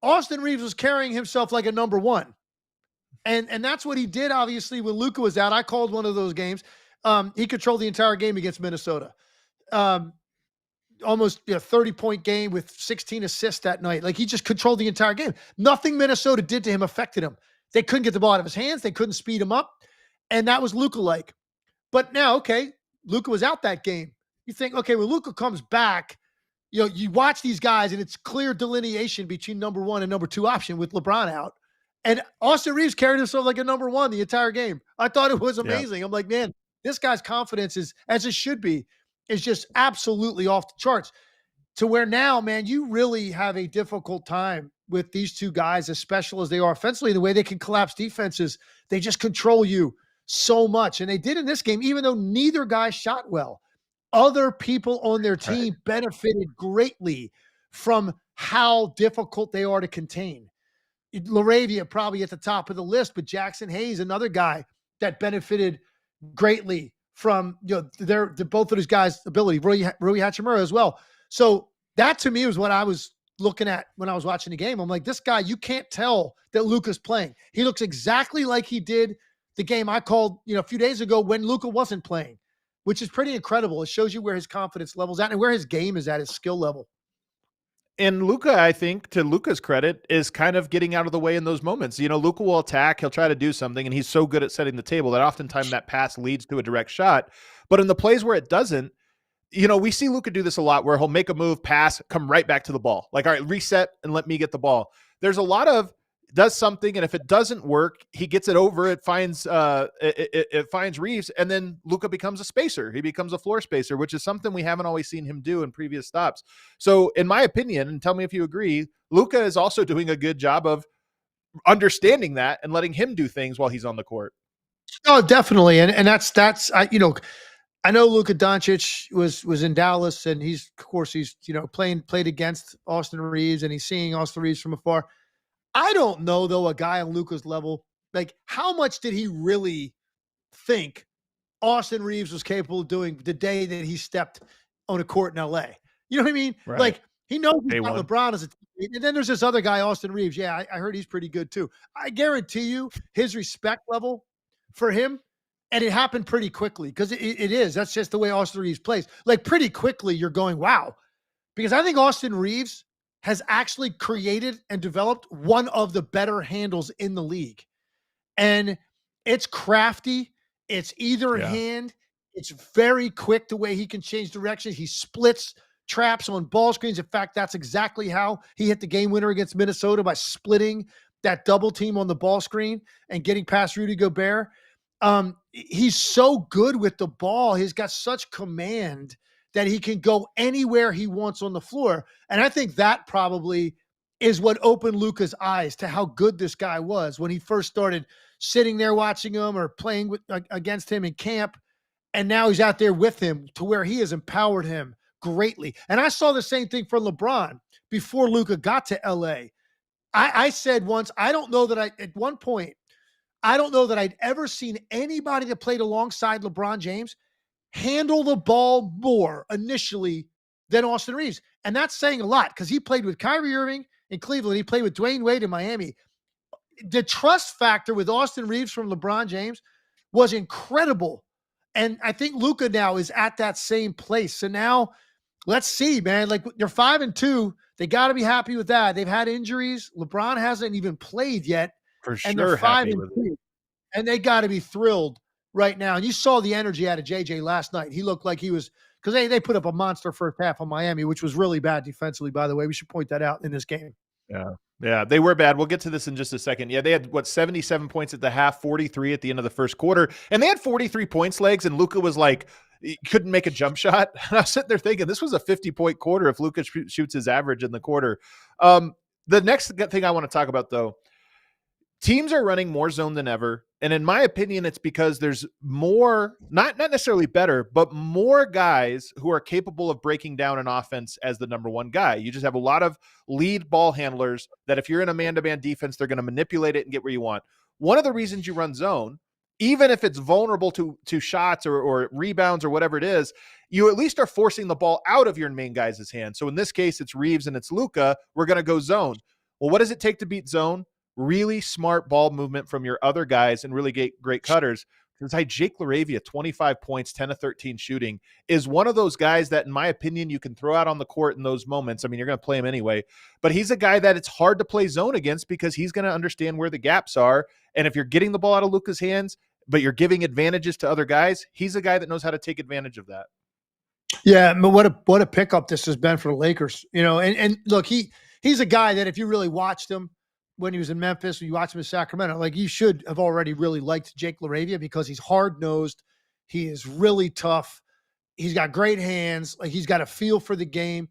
Austin Reaves was carrying himself like a number one. And that's what he did, obviously, when Luka was out. I called one of those games. He controlled the entire game against Minnesota. Almost 30-point game with 16 assists that night. Like, he just controlled the entire game. Nothing Minnesota did to him affected him. They couldn't get the ball out of his hands. They couldn't speed him up. And that was Luka-like. But now, okay, Luka was out that game. You think, okay, when Luka comes back, you watch these guys and it's clear delineation between number one and number two option with LeBron out. And Austin Reaves carried himself like a number one the entire game. I thought it was amazing. Yeah. I'm like, man, this guy's confidence is, as it should be, is just absolutely off the charts. To where now, man, you really have a difficult time with these two guys, as special as they are offensively. The way they can collapse defenses, they just control you so much. And they did in this game, even though neither guy shot well. Other people on their team benefited greatly from how difficult they are to contain. LaRavia probably at the top of the list, but Jackson Hayes, another guy that benefited greatly from both of these guys' ability. Rui Hachimura as well. So that to me was what I was looking at when I was watching the game. I'm like, this guy, you can't tell that Luka's playing. He looks exactly like he did the game I called a few days ago when Luka wasn't playing, which is pretty incredible. It shows you where his confidence level's at and where his game is at, his skill level. And Luka, I think, to Luka's credit, is kind of getting out of the way in those moments. Luka will attack. He'll try to do something, and he's so good at setting the table that oftentimes that pass leads to a direct shot. But in the plays where it doesn't, we see Luka do this a lot where he'll make a move, pass, come right back to the ball. Like, all right, reset and let me get the ball. There's a lot of does something, and if it doesn't work, he gets it over. It finds Reaves, and then Luka becomes a spacer. He becomes a floor spacer, which is something we haven't always seen him do in previous stops. So, in my opinion, and tell me if you agree, Luka is also doing a good job of understanding that and letting him do things while he's on the court. Oh, definitely, and that's I know Luka Doncic was in Dallas, and he's played against Austin Reaves, and he's seeing Austin Reaves from afar. I don't know, though, a guy on Luka's level, like, how much did he really think Austin Reaves was capable of doing the day that he stepped on a court in LA? You know what I mean? Right. Like, he knows he's got LeBron as a teammate. And then there's this other guy, Austin Reaves. Yeah, I heard he's pretty good too. I guarantee you his respect level for him, and it happened pretty quickly, because it is. That's just the way Austin Reaves plays. Like, pretty quickly, you're going, wow. Because I think Austin Reaves has actually created and developed one of the better handles in the league. And it's crafty. It's either hand. It's very quick the way he can change direction. He splits traps on ball screens. In fact, that's exactly how he hit the game winner against Minnesota, by splitting that double team on the ball screen and getting past Rudy Gobert. He's so good with the ball. He's got such command that he can go anywhere he wants on the floor. And I think that probably is what opened Luka's eyes to how good this guy was when he first started sitting there watching him or playing against him in camp. And now he's out there with him, to where he has empowered him greatly. And I saw the same thing for LeBron before Luka got to LA. I said once, at one point, I don't know that I'd ever seen anybody that played alongside LeBron James handle the ball more initially than Austin Reaves. And that's saying a lot, because he played with Kyrie Irving in Cleveland. He played with Dwayne Wade in Miami. The trust factor with Austin Reaves from LeBron James was incredible. And I think Luka now is at that same place. So now let's see, man. Like, they're 5-2. They got to be happy with that. They've had injuries. LeBron hasn't even played yet. For sure. And they're 5-2. And they got to be thrilled right now. And you saw the energy out of JJ last night. He looked like he was, because they put up a monster first half on Miami, which was really bad defensively, by the way. We should point that out in this game. Yeah, they were bad. We'll get to this in just a second. Yeah, they had 77 points at the half, 43 at the end of the first quarter, and they had 43 points legs, and Luka was like, he couldn't make a jump shot. And I was sitting there thinking, this was a 50-point quarter if Luka shoots his average in the quarter. The next thing I want to talk about, though, teams are running more zone than ever. And in my opinion, it's because there's more, not necessarily better, but more guys who are capable of breaking down an offense as the number one guy. You just have a lot of lead ball handlers that if you're in a man-to-man defense, they're going to manipulate it and get where you want. One of the reasons you run zone, even if it's vulnerable to shots or rebounds or whatever it is, you at least are forcing the ball out of your main guys' hands. So in this case, it's Reaves and it's Luka. We're going to go zone. Well, what does it take to beat zone? really smart ball movement from your other guys and really get great cutters. Besides Jake LaRavia, 25 points, 10 of 13 shooting, is one of those guys that, in my opinion, you can throw out on the court in those moments. I mean, you're going to play him anyway, but he's a guy that it's hard to play zone against because he's going to understand where the gaps are. And if you're getting the ball out of Luka's hands, but you're giving advantages to other guys, he's a guy that knows how to take advantage of that. Yeah, but what a pickup this has been for the Lakers. And look, he's a guy that if you really watched him when he was in Memphis, when you watch him in Sacramento, like you should have already really liked Jake LaRavia because he's hard-nosed. He is really tough. He's got great hands. Like he's got a feel for the game.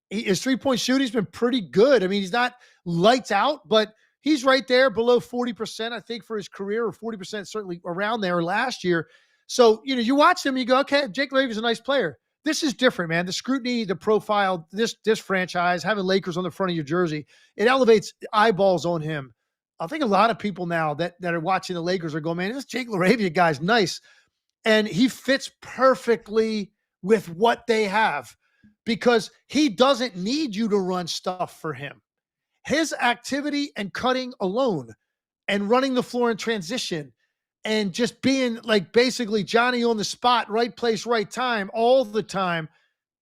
His three-point shooting's been pretty good. I mean, he's not lights out, but he's right there below 40%, I think, for his career, or 40% certainly around there last year. So, you watch him, you go, okay, Jake LaRavia's a nice player. This is different, man. The scrutiny, the profile, this franchise, having Lakers on the front of your jersey, it elevates eyeballs on him. I think a lot of people now that are watching the Lakers are going, man, this Jake LaRavia guy's nice. And he fits perfectly with what they have because he doesn't need you to run stuff for him. His activity and cutting alone and running the floor in transition and just being like basically Johnny on the spot, right place, right time, all the time,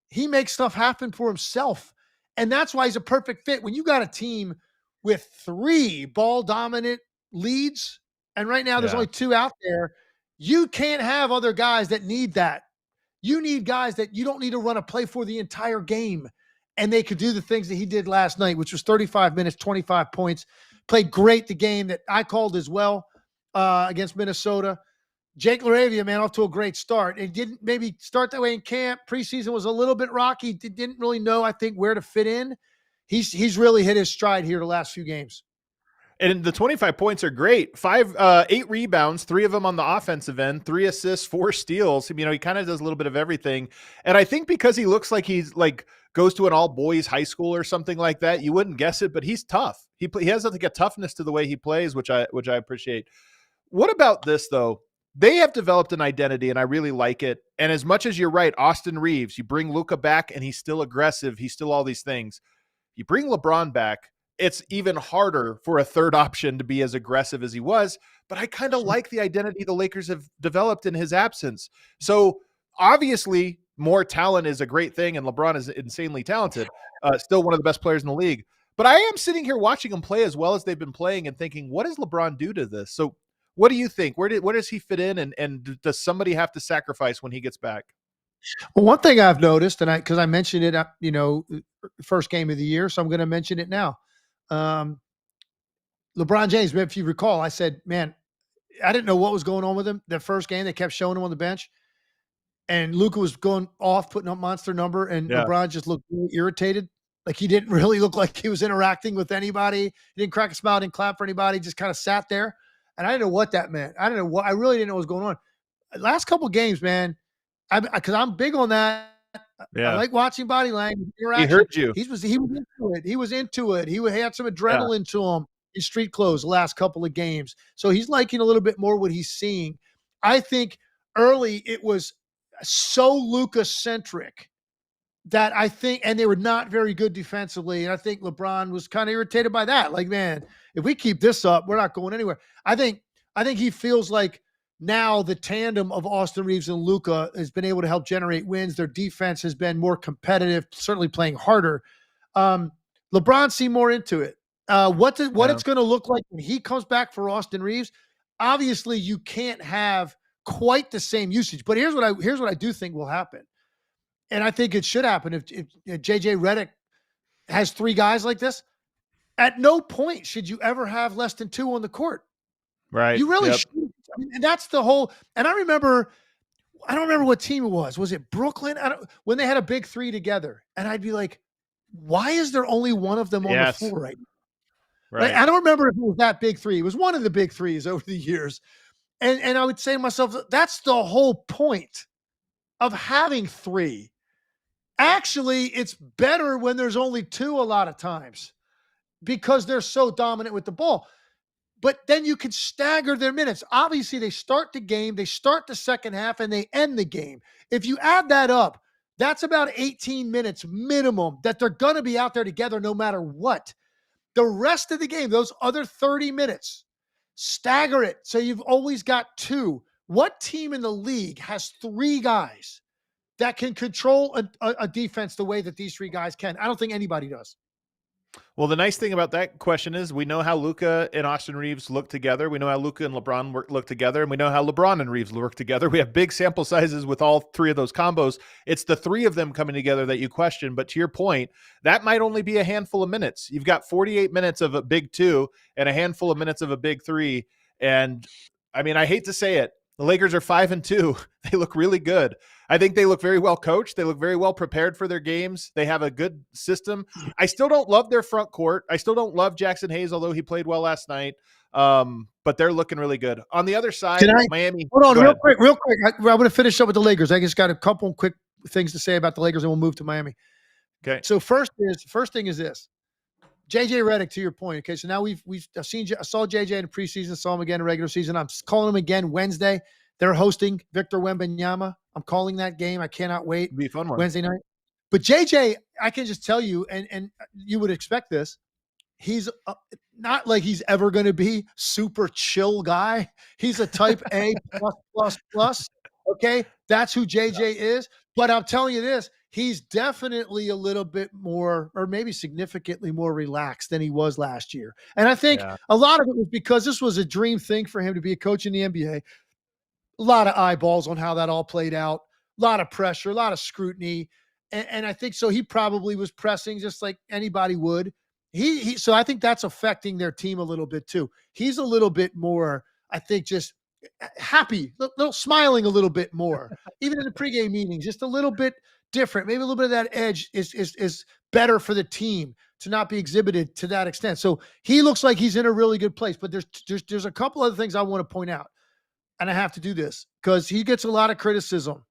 he makes stuff happen for himself. And that's why he's a perfect fit. When you got a team with 3 ball dominant leads, and right now there's only 2 out there, you can't have other guys that need that. You need guys that you don't need to run a play for the entire game. And they could do the things that he did last night, which was 35 minutes, 25 points, played great the game that I called as well. Against Minnesota. Jake LaRavia, man, off to a great start. It didn't maybe start that way in camp. Preseason was a little bit rocky. Didn't really know, I think, where to fit in. He's really hit his stride here the last few games. And the 25 points are great. 8 rebounds, 3 of them on the offensive end, 3 assists, 4 steals. He kind of does a little bit of everything. And I think because he looks like he's like goes to an all boys high school or something like that, you wouldn't guess it, but he's tough. He has like a toughness to the way he plays, which I appreciate. What about this, though? They have developed an identity, and I really like it. And as much as you're right, Austin Reaves, you bring Luka back, and he's still aggressive. He's still all these things. You bring LeBron back, it's even harder for a third option to be as aggressive as he was. But I kind of like the identity the Lakers have developed in his absence. So obviously, more talent is a great thing, and LeBron is insanely talented. Still one of the best players in the league. But I am sitting here watching him play as well as they've been playing and thinking, what does LeBron do to this? So what do you think? Where does he fit in? And does somebody have to sacrifice when he gets back? Well, one thing I've noticed, and because I mentioned it, first game of the year, so I'm going to mention it now. LeBron James, if you recall, I said, man, I didn't know what was going on with him. The first game, they kept showing him on the bench. And Luka was going off, putting up monster number, and LeBron just looked really irritated. Like he didn't really look like he was interacting with anybody. He didn't crack a smile, didn't clap for anybody, just kind of sat there. And I didn't know what that meant. I really didn't know what was going on. Last couple games, man, because I'm big on that. Yeah. I like watching body language, interaction. He heard you. He was into it. He was into it. He had some adrenaline to him in street clothes the last couple of games. So he's liking a little bit more what he's seeing. I think early it was so Luka-centric that I think, and they were not very good defensively. And I think LeBron was kind of irritated by that. Like, man, if we keep this up, we're not going anywhere. I think he feels like now the tandem of Austin Reaves and Luka has been able to help generate wins. Their defense has been more competitive, certainly playing harder. LeBron seemed more into it. What it's going to look like when he comes back for Austin Reaves, obviously you can't have quite the same usage. But here's what I do think will happen. And I think it should happen if JJ Redick has 3 guys like this. At no point should you ever have less than 2 on the court. Right. You really should. I mean, and that's the whole. And I don't remember what team it was. Was it Brooklyn? When they had a big 3 together, and I'd be like, why is there only one of them on the floor right now? Right. Like, I don't remember if it was that big 3. It was one of the big 3s over the years. And I would say to myself, that's the whole point of having 3. Actually, it's better when there's only 2 a lot of times because they're so dominant with the ball. But then you can stagger their minutes. Obviously, they start the game, they start the second half, and they end the game. If you add that up, that's about 18 minutes minimum that they're going to be out there together no matter what. The rest of the game, those other 30 minutes, stagger it. So you've always got two. What team in the league has three guys that can control a defense the way that these three guys can? I don't think anybody does. Well, the nice thing about that question is we know how Luka and Austin Reaves look together. We know how Luka and LeBron look together, and we know how LeBron and Reaves work together. We have big sample sizes with all three of those combos. It's the three of them coming together that you question. But to your point, that might only be a handful of minutes. You've got 48 minutes of a big two and a handful of minutes of a big three. And I mean, I hate to say it, the Lakers are 5-2. They look really good. I think they look very well coached. They look very well prepared for their games. They have a good system. I still don't love their front court. I still don't love Jackson Hayes, although he played well last night. But they're looking really good. On the other side, Miami. Hold on, real quick. I'm going to finish up with the Lakers. I just got a couple quick things to say about the Lakers, and we'll move to Miami. Okay. So first thing is this. JJ Redick, to your point. Okay, so now I saw JJ in the preseason, saw him again in regular season. I'm calling him again Wednesday. They're hosting Victor Wembanyama. I'm calling that game. I cannot wait. It'll be a fun one. Wednesday night. But JJ, I can just tell you, and you would expect this. He's not like he's ever going to be super chill guy. He's a type A plus. Okay, that's who JJ is. But I'm telling you this. He's definitely a little bit more, or maybe significantly more relaxed than he was last year. And I think a lot of it was because this was a dream thing for him to be a coach in the NBA. A lot of eyeballs on how that all played out, a lot of pressure, a lot of scrutiny. And I think so he probably was pressing just like anybody would. So I think that's affecting their team a little bit too. He's a little bit more, I think, just happy, little smiling a little bit more, even in the pregame meetings, just a little bit different. Maybe a little bit of that edge is better for the team to not be exhibited to that extent. So he looks like he's in a really good place. But there's a couple other things I want to point out, and I have to do this because he gets a lot of criticism,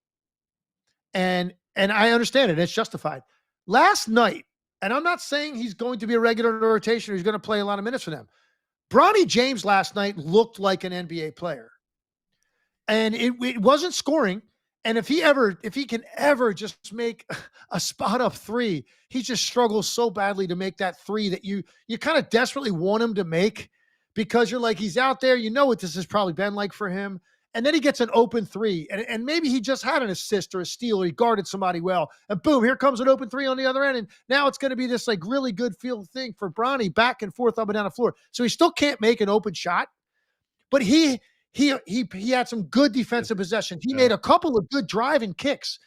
and I understand it. It's justified. Last night, and I'm not saying he's going to be a regular in the rotation or he's going to play a lot of minutes for them. Bronny James last night looked like an NBA player. And it wasn't scoring. And if he can ever just make a spot up three, he just struggles so badly to make that three that you kind of desperately want him to make because you're like, he's out there. You know what this has probably been like for him. And then he gets an open three. And maybe he just had an assist or a steal or he guarded somebody well. And boom, here comes an open three on the other end. And now it's going to be this like really good field thing for Bronny back and forth up and down the floor. So he still can't make an open shot. But he had some good defensive possessions. He made a couple of good driving kicks.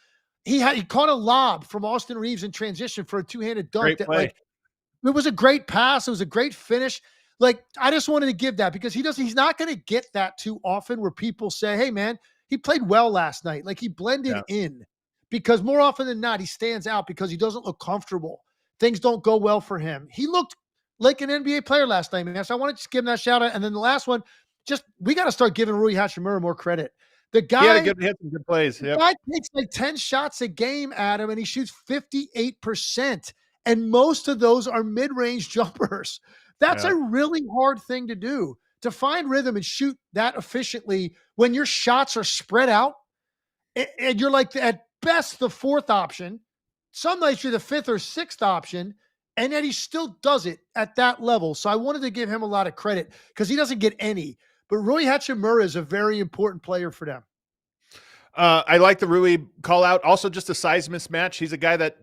He caught a lob from Austin Reaves in transition for a two-handed dunk. It was a great pass. It was a great finish. Like, I just wanted to give that because he's not going to get that too often where people say, hey man, he played well last night. Like he blended in because more often than not, he stands out because he doesn't look comfortable. Things don't go well for him. He looked like an NBA player last night, man. So I want to just give him that shout out. And then the last one, we got to start giving Rui Hachimura more credit. The guy had some good plays. The guy takes like 10 shots a game at him and he shoots 58%. And most of those are mid-range jumpers. That's a really hard thing to do, to find rhythm and shoot that efficiently when your shots are spread out and you're like at best the fourth option. Some nights you're the fifth or sixth option, and then he still does it at that level. So I wanted to give him a lot of credit because he doesn't get any. But Rui Hachimura is a very important player for them. I like the Rui call out. Also, just a size mismatch. He's a guy that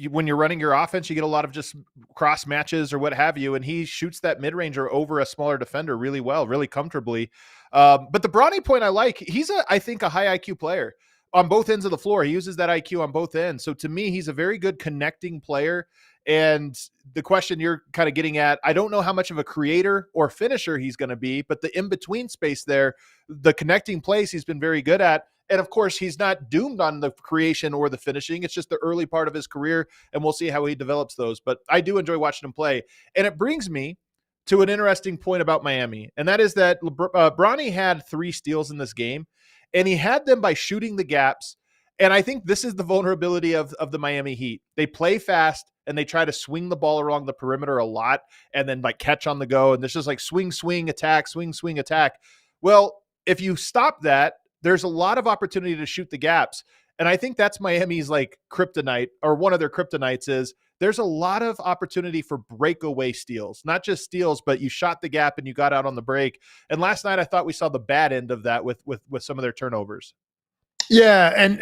when you're running your offense, you get a lot of just cross matches or what have you, and he shoots that mid-ranger over a smaller defender really well, really comfortably. But the Bronny point I like. He's I think a high IQ player on both ends of the floor. He uses that IQ on both ends. So to me, he's a very good connecting player. And the question you're kind of getting at, I don't know how much of a creator or finisher he's going to be, but the in-between space there, the connecting plays he's been very good at. And of course, he's not doomed on the creation or the finishing. It's just the early part of his career, and we'll see how he develops those. But I do enjoy watching him play. And it brings me to an interesting point about Miami, and that is that Bronny had 3 steals in this game, and he had them by shooting the gaps. And I think this is the vulnerability of the Miami Heat. They play fast, and they try to swing the ball along the perimeter a lot and then like catch on the go. And there's just like swing, attack, swing, attack. Well, if you stop that, there's a lot of opportunity to shoot the gaps. And I think that's Miami's like kryptonite, or one of their kryptonites is there's a lot of opportunity for breakaway steals, not just steals, but you shot the gap and you got out on the break. And last night I thought we saw the bad end of that with some of their turnovers. Yeah, and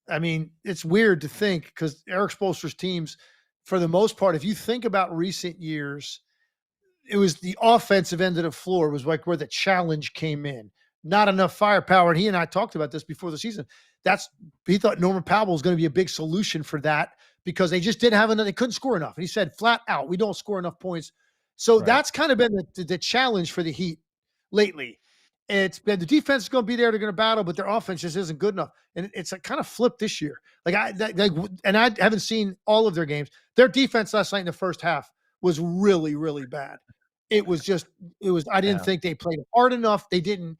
I mean, it's weird to think because Eric Spoelstra's teams, for the most part, if you think about recent years, it was the offensive end of the floor was like where the challenge came in. Not enough firepower. And he and I talked about this before the season. He thought Norman Powell was going to be a big solution for that because they just didn't have enough. They couldn't score enough. And he said flat out, we don't score enough points. So that's kind of been the challenge for the Heat lately. It's been the defense is going to be there. They're going to battle, but their offense just isn't good enough. And it's a kind of flipped this year. I haven't seen all of their games. Their defense last night in the first half was really, really bad. I didn't think they played hard enough. They didn't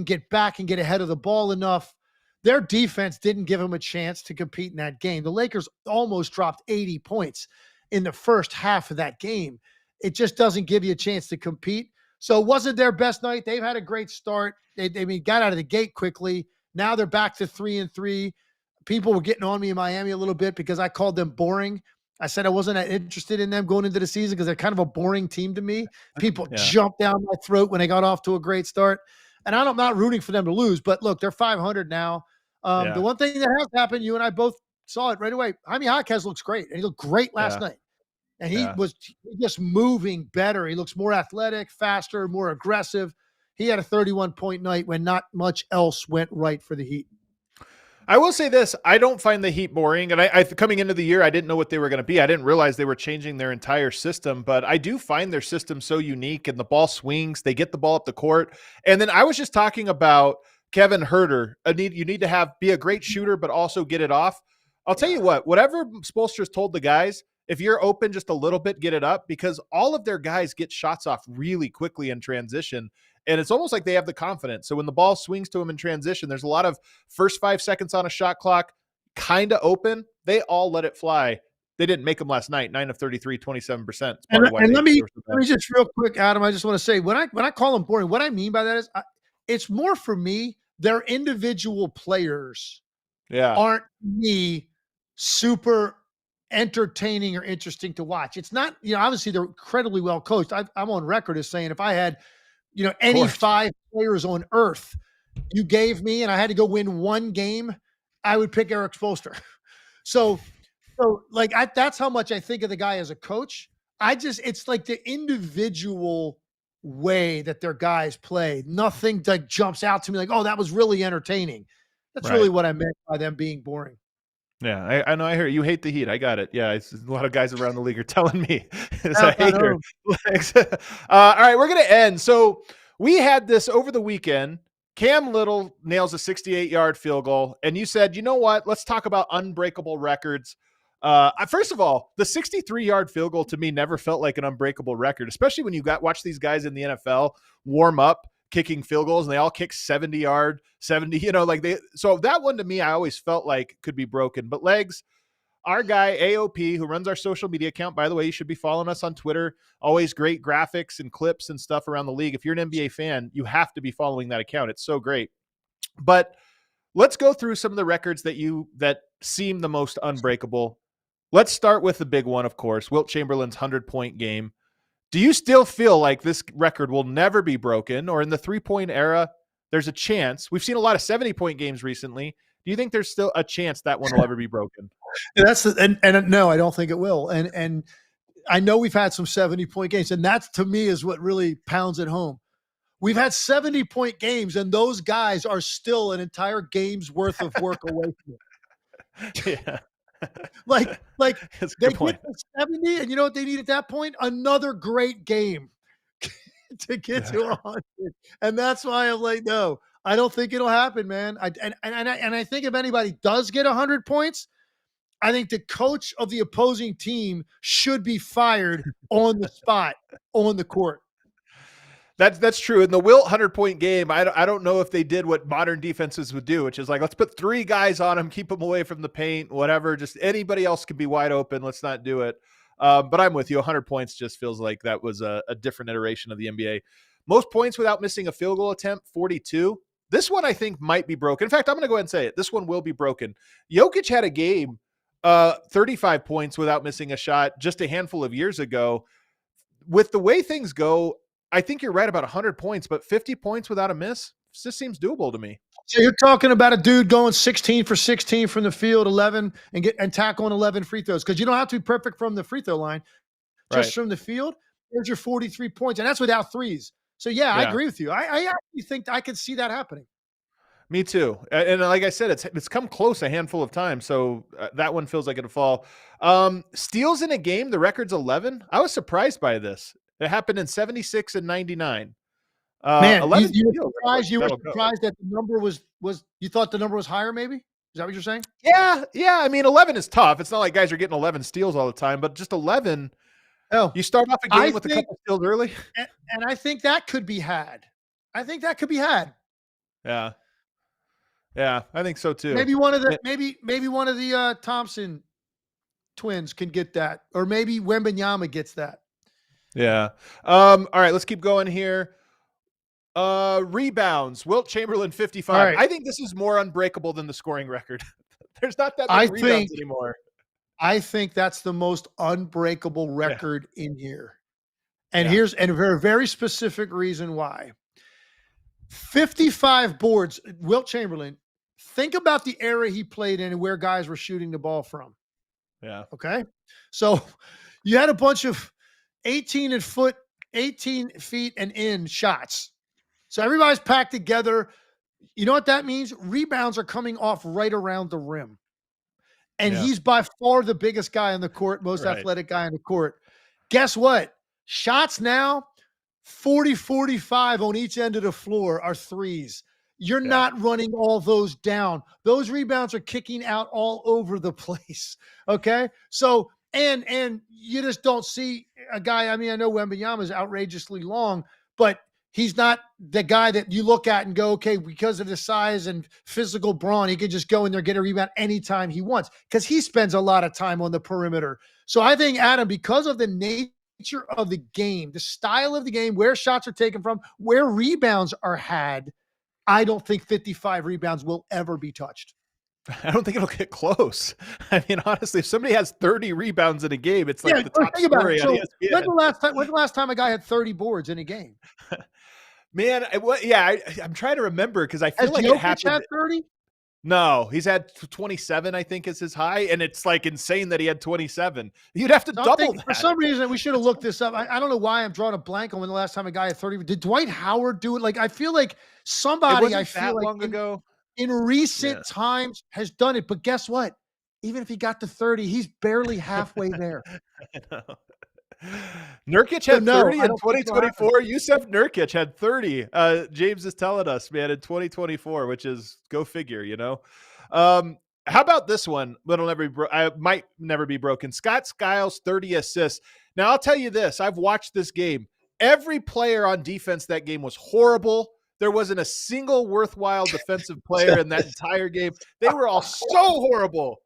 get back and get ahead of the ball enough. Their defense didn't give them a chance to compete in that game. The Lakers almost dropped 80 points in the first half of that game. It just doesn't give you a chance to compete. So it wasn't their best night. They've had a great start. They got out of the gate quickly. Now they're back to 3-3. People were getting on me in Miami a little bit because I called them boring. I said I wasn't that interested in them going into the season because they're kind of a boring team to me. People jumped down my throat when they got off to a great start. And I'm not rooting for them to lose, but look, they're 500 now. The one thing that has happened, you and I both saw it right away. Jaime Jaquez looks great, and he looked great last night. And he was just moving better. He looks more athletic, faster, more aggressive. He had a 31-point night when not much else went right for the Heat. I will say this. I don't find the Heat boring. And I coming into the year, I didn't know what they were going to be. I didn't realize they were changing their entire system, but I do find their system so unique and the ball swings. They get the ball up the court. And then I was just talking about Kevin Huerter. You need to be a great shooter, but also get it off. I'll tell you what, whatever Spoelstra's told the guys, if you're open just a little bit, get it up because all of their guys get shots off really quickly in transition. And it's almost like they have the confidence. So when the ball swings to them in transition, there's a lot of first 5 seconds on a shot clock, kind of open. They all let it fly. They didn't make them last night. 9 of 33, 27%. And let me just real quick, Adam, I just want to say when I call them boring, what I mean by that is it's more for me, their individual players aren't me super entertaining or interesting to watch. It's not, obviously they're incredibly well coached. I'm on record as saying if I had, any 5 players on earth you gave me and I had to go win one game, I would pick Eric Spoelstra. So that's how much I think of the guy as a coach. It's like the individual way that their guys play. Nothing that jumps out to me like, oh, that was really entertaining. That's really what I meant by them being boring. Yeah, I know. I hear you hate the Heat. I got it. Yeah, it's a lot of guys around the league are telling me as a hater. All right, we're going to end. So we had this over the weekend. Cam Little nails a 68-yard field goal, and you said, you know what? Let's talk about unbreakable records. First of all, the 63-yard field goal to me never felt like an unbreakable record, especially when you watch these guys in the NFL warm up kicking field goals and they all kick 70. So that one to me, I always felt like could be broken. But Legs, our guy AOP, who runs our social media account, by the way, you should be following us on Twitter. Always great graphics and clips and stuff around the league. If you're an NBA fan, you have to be following that account. It's so great. But let's go through some of the records that seem the most unbreakable. Let's start with the big one, of course, Wilt Chamberlain's 100-point game. Do you still feel like this record will never be broken, or in the 3-point era, there's a chance? We've seen a lot of 70-point games recently. Do you think there's still a chance that one will ever be broken? No, I don't think it will. And I know we've had some 70-point games, and that to me is what really pounds it home. We've had 70-point games, and those guys are still an entire game's worth of work away from it. Yeah. like they get to 70, and you know what they need at that point? Another great game to get to 100. And that's why I'm like, no, I don't think it'll happen, man. I think if anybody does get 100 points, I think the coach of the opposing team should be fired on the spot, on the court. That's true. In the Wilt 100-point game, I don't know if they did what modern defenses would do, which is like, let's put 3 guys on him, keep them away from the paint, whatever. Just anybody else could be wide open. Let's not do it. But I'm with you. 100 points just feels like that was a different iteration of the NBA. Most points without missing a field goal attempt, 42. This one I think might be broken. In fact, I'm going to go ahead and say it. This one will be broken. Jokic had a game 35 points without missing a shot just a handful of years ago. With the way things go, I think you're right about 100 points, but 50 points without a miss just seems doable to me. So you're talking about a dude going 16 for 16 from the field, 11 and tackling 11 free throws, because you don't have to be perfect from the free throw line, just Right. from the field. There's your 43 points, and that's without threes. So yeah, I Yeah. agree with you. I actually think I could see that happening. Me too. And like I said, it's come close a handful of times. So that one feels like it'll fall. Steals in a game, the record's 11. I was surprised by this. It happened in 76 and 99. Man, 11 you were steals. surprised. You were That'll go. surprised that the number was you thought the number was higher. Maybe is that what you're saying? Yeah. Yeah. I mean, 11 is tough. It's not like guys are getting 11 steals all the time, but just 11. Oh, You start off a I game with a think, couple steals early. and I think that could be had. I think that could be had. Yeah. Yeah. I think so too. Maybe one of the maybe one of the Thompson twins can get that, or maybe Wembanyama gets that. Yeah. All right, let's keep going here. Rebounds. Wilt Chamberlain 55. Right. I think this is more unbreakable than the scoring record. There's not that many I rebounds think anymore. I think that's the most unbreakable record in here. And Yeah. here's a very, very specific reason why. 55 boards, Wilt Chamberlain. Think about the era he played in and where guys were shooting the ball from. Yeah. Okay. So you had a bunch of 18 feet and in shots. So everybody's packed together. You know what that means? Rebounds are coming off right around the rim. And Yeah. he's by far the biggest guy on the court, most Right. athletic guy on the court. Guess what? Shots now, 40, 45 on each end of the floor are threes. You're not running all those down. Those rebounds are kicking out all over the place. Okay. So, and you just don't see a guy. I mean, I know Wembanyama is outrageously long, but he's not the guy that you look at and go, okay, because of the size and physical brawn, he could just go in there, get a rebound anytime he wants, because he spends a lot of time on the perimeter. So I think, Adam, because of the nature of the game, the style of the game, where shots are taken from, where rebounds are had, I don't think 55 rebounds will ever be touched. I don't think it'll get close. I mean, honestly, if somebody has 30 rebounds in a game, it's like the top think about story it. on So ESPN. when's the last time a guy had 30 boards in a game? Man, I'm trying to remember because I feel Has like Jokic it happened. had 30? No, he's had 27, I think is his high. And it's like insane that he had 27. You'd have to double that. For some reason, we should have looked this up. I don't know why I'm drawing a blank on when the last time a guy had 30. Did Dwight Howard do it? Like, I feel like somebody, long ago. In recent times has done it. But guess what? Even if he got to 30, he's barely halfway there. I know. Nurkic had 30 in I don't think it'll 2024. Yusuf Nurkic had 30. James is telling us, man, in 2024, which is go figure, you know. How about this one? I might never be broken. Scott Skiles, 30 assists. Now I'll tell you this: I've watched this game. Every player on defense that game was horrible. There wasn't a single worthwhile defensive player in that entire game. They were all so horrible.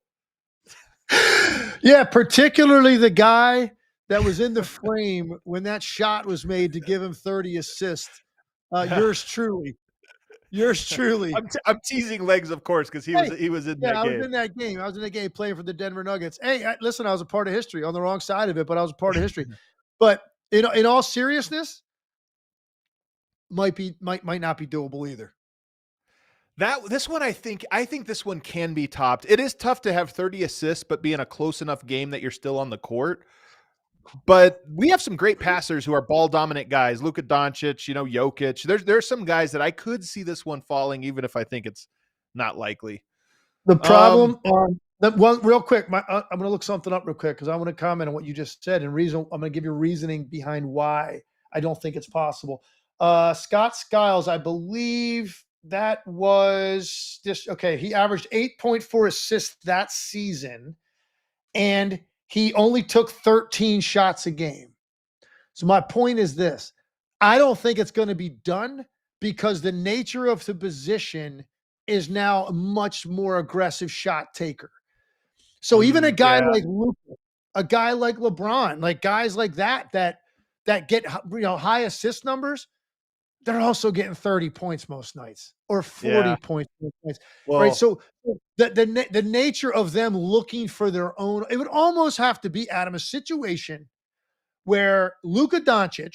Yeah, particularly the guy that was in the frame when that shot was made to give him 30 assists. Yours truly. I'm teasing Legs, of course, because he was in that game. I was in that game. I was in the game playing for the Denver Nuggets. Hey, listen, I was a part of history on the wrong side of it, but I was a part of history. But in all seriousness, might not be doable either. This one, I think this one can be topped. It is tough to have 30 assists, but be in a close enough game that you're still on the court. But we have some great passers who are ball dominant guys. Luka Doncic, Jokic. There's some guys that I could see this one falling, even if I think it's not likely. The problem, one real quick, I'm going to look something up real quick because I want to comment on what you just said and reason. I'm going to give you reasoning behind why I don't think it's possible. Scott Skiles, I believe that was this. Okay, he averaged 8.4 assists that season, and he only took 13 shots a game. So my point is this: I don't think it's going to be done because the nature of the position is now a much more aggressive shot taker. So even a guy like Luka, a guy like LeBron, like guys like that get high assist numbers, they're also getting 30 points most nights or 40 Yeah. points most nights, right? Well, So the nature of them looking for their own, it would almost have to be, Adam, a situation where Luka Doncic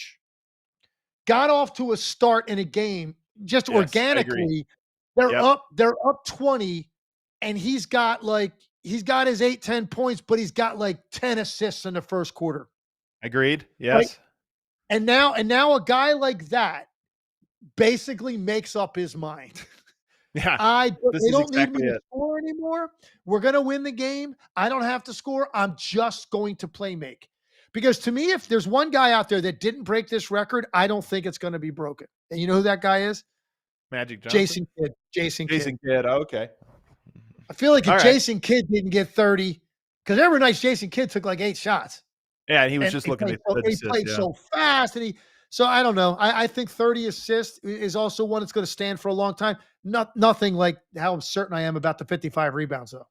got off to a start in a game just yes, I agree. organically. They're Yep. up 20, and he's got his 8, 10 points, but he's got like 10 assists in the first quarter. Agreed. Right. Yes. And now a guy like that basically makes up his mind. Yeah. This They is don't need me exactly to it. score anymore. We're going to win the game. I don't have to score. I'm just going to play make. Because to me, if there's one guy out there that didn't break this record, I don't think it's going to be broken. And you know who that guy is? Magic Johnson? Jason Kidd. Jason Kidd. Jason Kidd. Oh, okay. I feel like if All right. Jason Kidd didn't get 30, because every night Jason Kidd took like 8 shots. Yeah, he was And just he looking played, at he assists, played yeah. so fast, so I don't know. I think 30 assists is also one that's going to stand for a long time. Nothing like how certain I am about the 55 rebounds, though.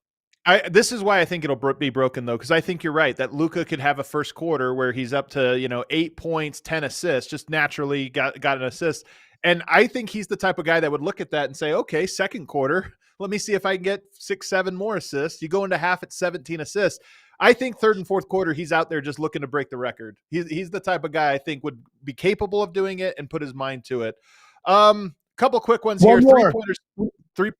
This is why I think it'll be broken, though, because I think you're right that Luka could have a first quarter where he's up to 8 points, 10 assists, just naturally got an assist. And I think he's the type of guy that would look at that and say, okay, second quarter, let me see if I can get 6, 7 more assists. You go into half at 17 assists. I think third and fourth quarter, he's out there just looking to break the record. He's the type of guy I think would be capable of doing it and put his mind to it. Couple quick ones One here. more. 3-pointers.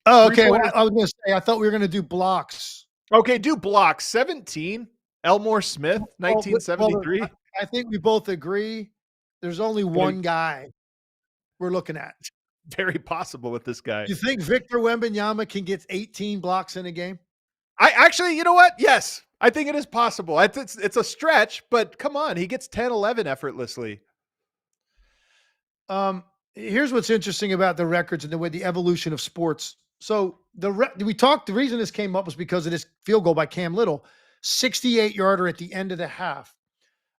Oh, okay. Three-pointers. I was going to say, I thought we were going to do blocks. Okay, do blocks. 17. Elmore Smith, 1973. I think we both agree there's only one guy we're looking at. Very possible with this guy. You think Victor Wembanyama can get 18 blocks in a game? I actually, you know what? Yes, I think it is possible. It's a stretch, but come on, he gets 10, 11 effortlessly. Here's what's interesting about the records and the evolution of sports. So the reason this came up was because of this field goal by Cam Little, 68-yarder at the end of the half.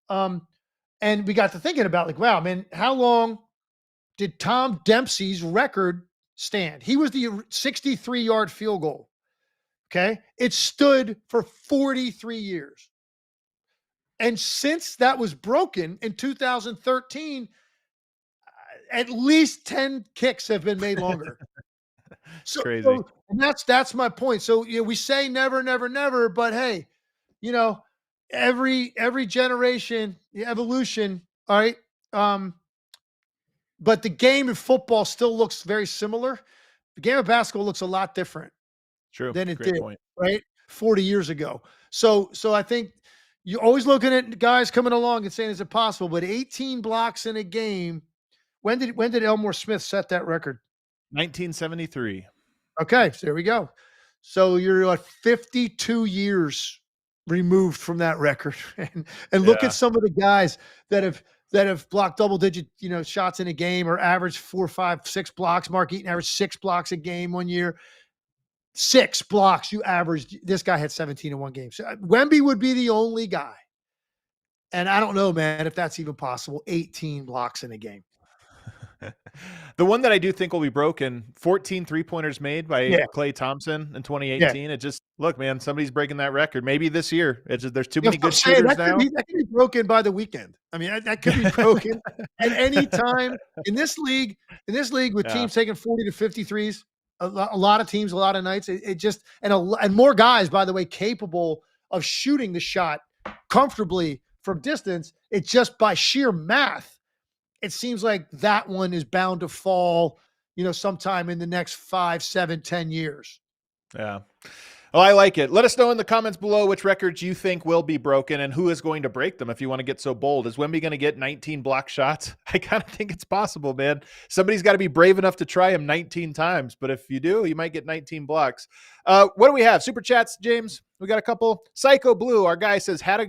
And we got to thinking about like, wow, man, how long did Tom Dempsey's record stand? He was the 63-yard field goal. Okay. It stood for 43 years. And since that was broken in 2013, at least 10 kicks have been made longer. So, Crazy. And that's my point. So, we say never, never, never, but hey, every generation, the evolution, all right. But the game of football still looks very similar. The game of basketball looks a lot different. True. Than it Great did, point. right? 40 years ago. So I think you're always looking at guys coming along and saying, is it possible? But 18 blocks in a game, when did Elmore Smith set that record? 1973. Okay, so there we go. So you're like 52 years removed from that record. And look at some of the guys that have blocked double-digit, shots in a game or averaged 4, 5, 6 blocks. Mark Eaton averaged 6 blocks a game one year. 6 blocks you averaged. This guy had 17 in one game. So Wemby would be the only guy. And I don't know, man, if that's even possible. 18 blocks in a game. The one that I do think will be broken, 14 3-pointers made by Klay Thompson in 2018. It just, look, man, somebody's breaking that record. Maybe this year. It's just, there's too many good shooters now. That could be broken by the weekend. I mean, that could be broken at any time in this league with teams taking 40 to 53s. A lot of teams, a lot of nights. It just and more guys, by the way, capable of shooting the shot comfortably from distance. It's just by sheer math. It seems like that one is bound to fall, sometime in the next 5, 7, 10 years. Yeah. Well, I like it. Let us know in the comments below which records you think will be broken and who is going to break them if you want to get so bold. Is Wemby going to get 19 block shots? I kind of think it's possible, man. Somebody's got to be brave enough to try him 19 times, but if you do, you might get 19 blocks. What do we have? Super chats, James? We got a couple. Psycho Blue, our guy says, had a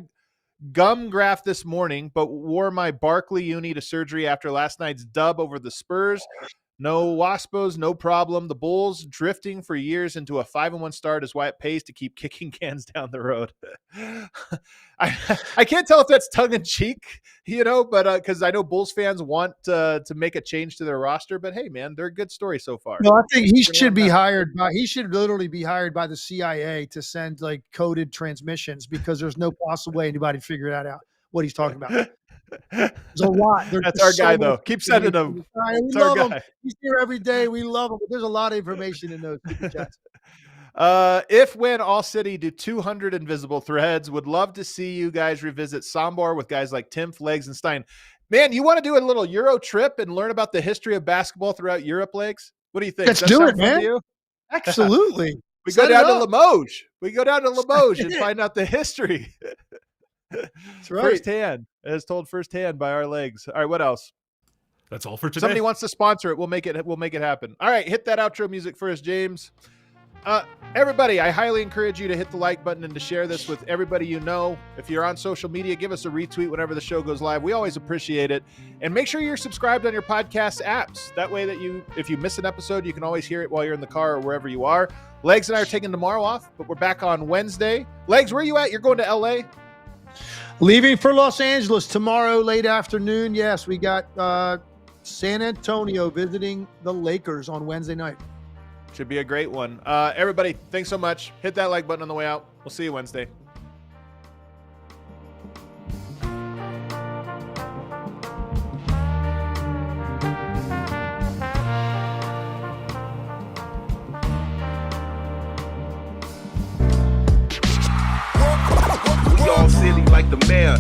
gum graft this morning, but wore my Barkley uni to surgery after last night's dub over the Spurs. No Waspos, no problem. The Bulls drifting for years into a 5-1 start is why it pays to keep kicking cans down the road. I can't tell if that's tongue in cheek, but because I know Bulls fans want to make a change to their roster. But hey, man, they're a good story so far. No, I think he should be hired by. He should literally be hired by the CIA to send like coded transmissions because there's no possible way anybody figure that out. What he's talking about. There's a lot. That's our guy, though. Keep sending them. We love him. He's here every day. We love him. But there's a lot of information in those super chats. If when All City do 200 invisible threads, would love to see you guys revisit Sombor with guys like Tim, Legs, and Stein. Man, you want to do a little Euro trip and learn about the history of basketball throughout Europe, Legs? What do you think? Let's do it, man. Absolutely. We go down to Limoges. And find out the history. That's right. Firsthand, as told firsthand by our Legs. All right, what else? That's all for today. Somebody wants to sponsor it. We'll make it happen. All right, hit that outro music for us, James. Everybody, I highly encourage you to hit the like button and to share this with everybody you know. If you're on social media, give us a retweet whenever the show goes live. We always appreciate it. And make sure you're subscribed on your podcast apps. That way that if you miss an episode, you can always hear it while you're in the car or wherever you are. Legs and I are taking tomorrow off, but we're back on Wednesday. Legs, where are you at? You're going to LA? Leaving for Los Angeles tomorrow, late afternoon. Yes, we got San Antonio visiting the Lakers on Wednesday night. Should be a great one. Everybody, thanks so much. Hit that like button on the way out. We'll see you Wednesday. We all silly like the mayor.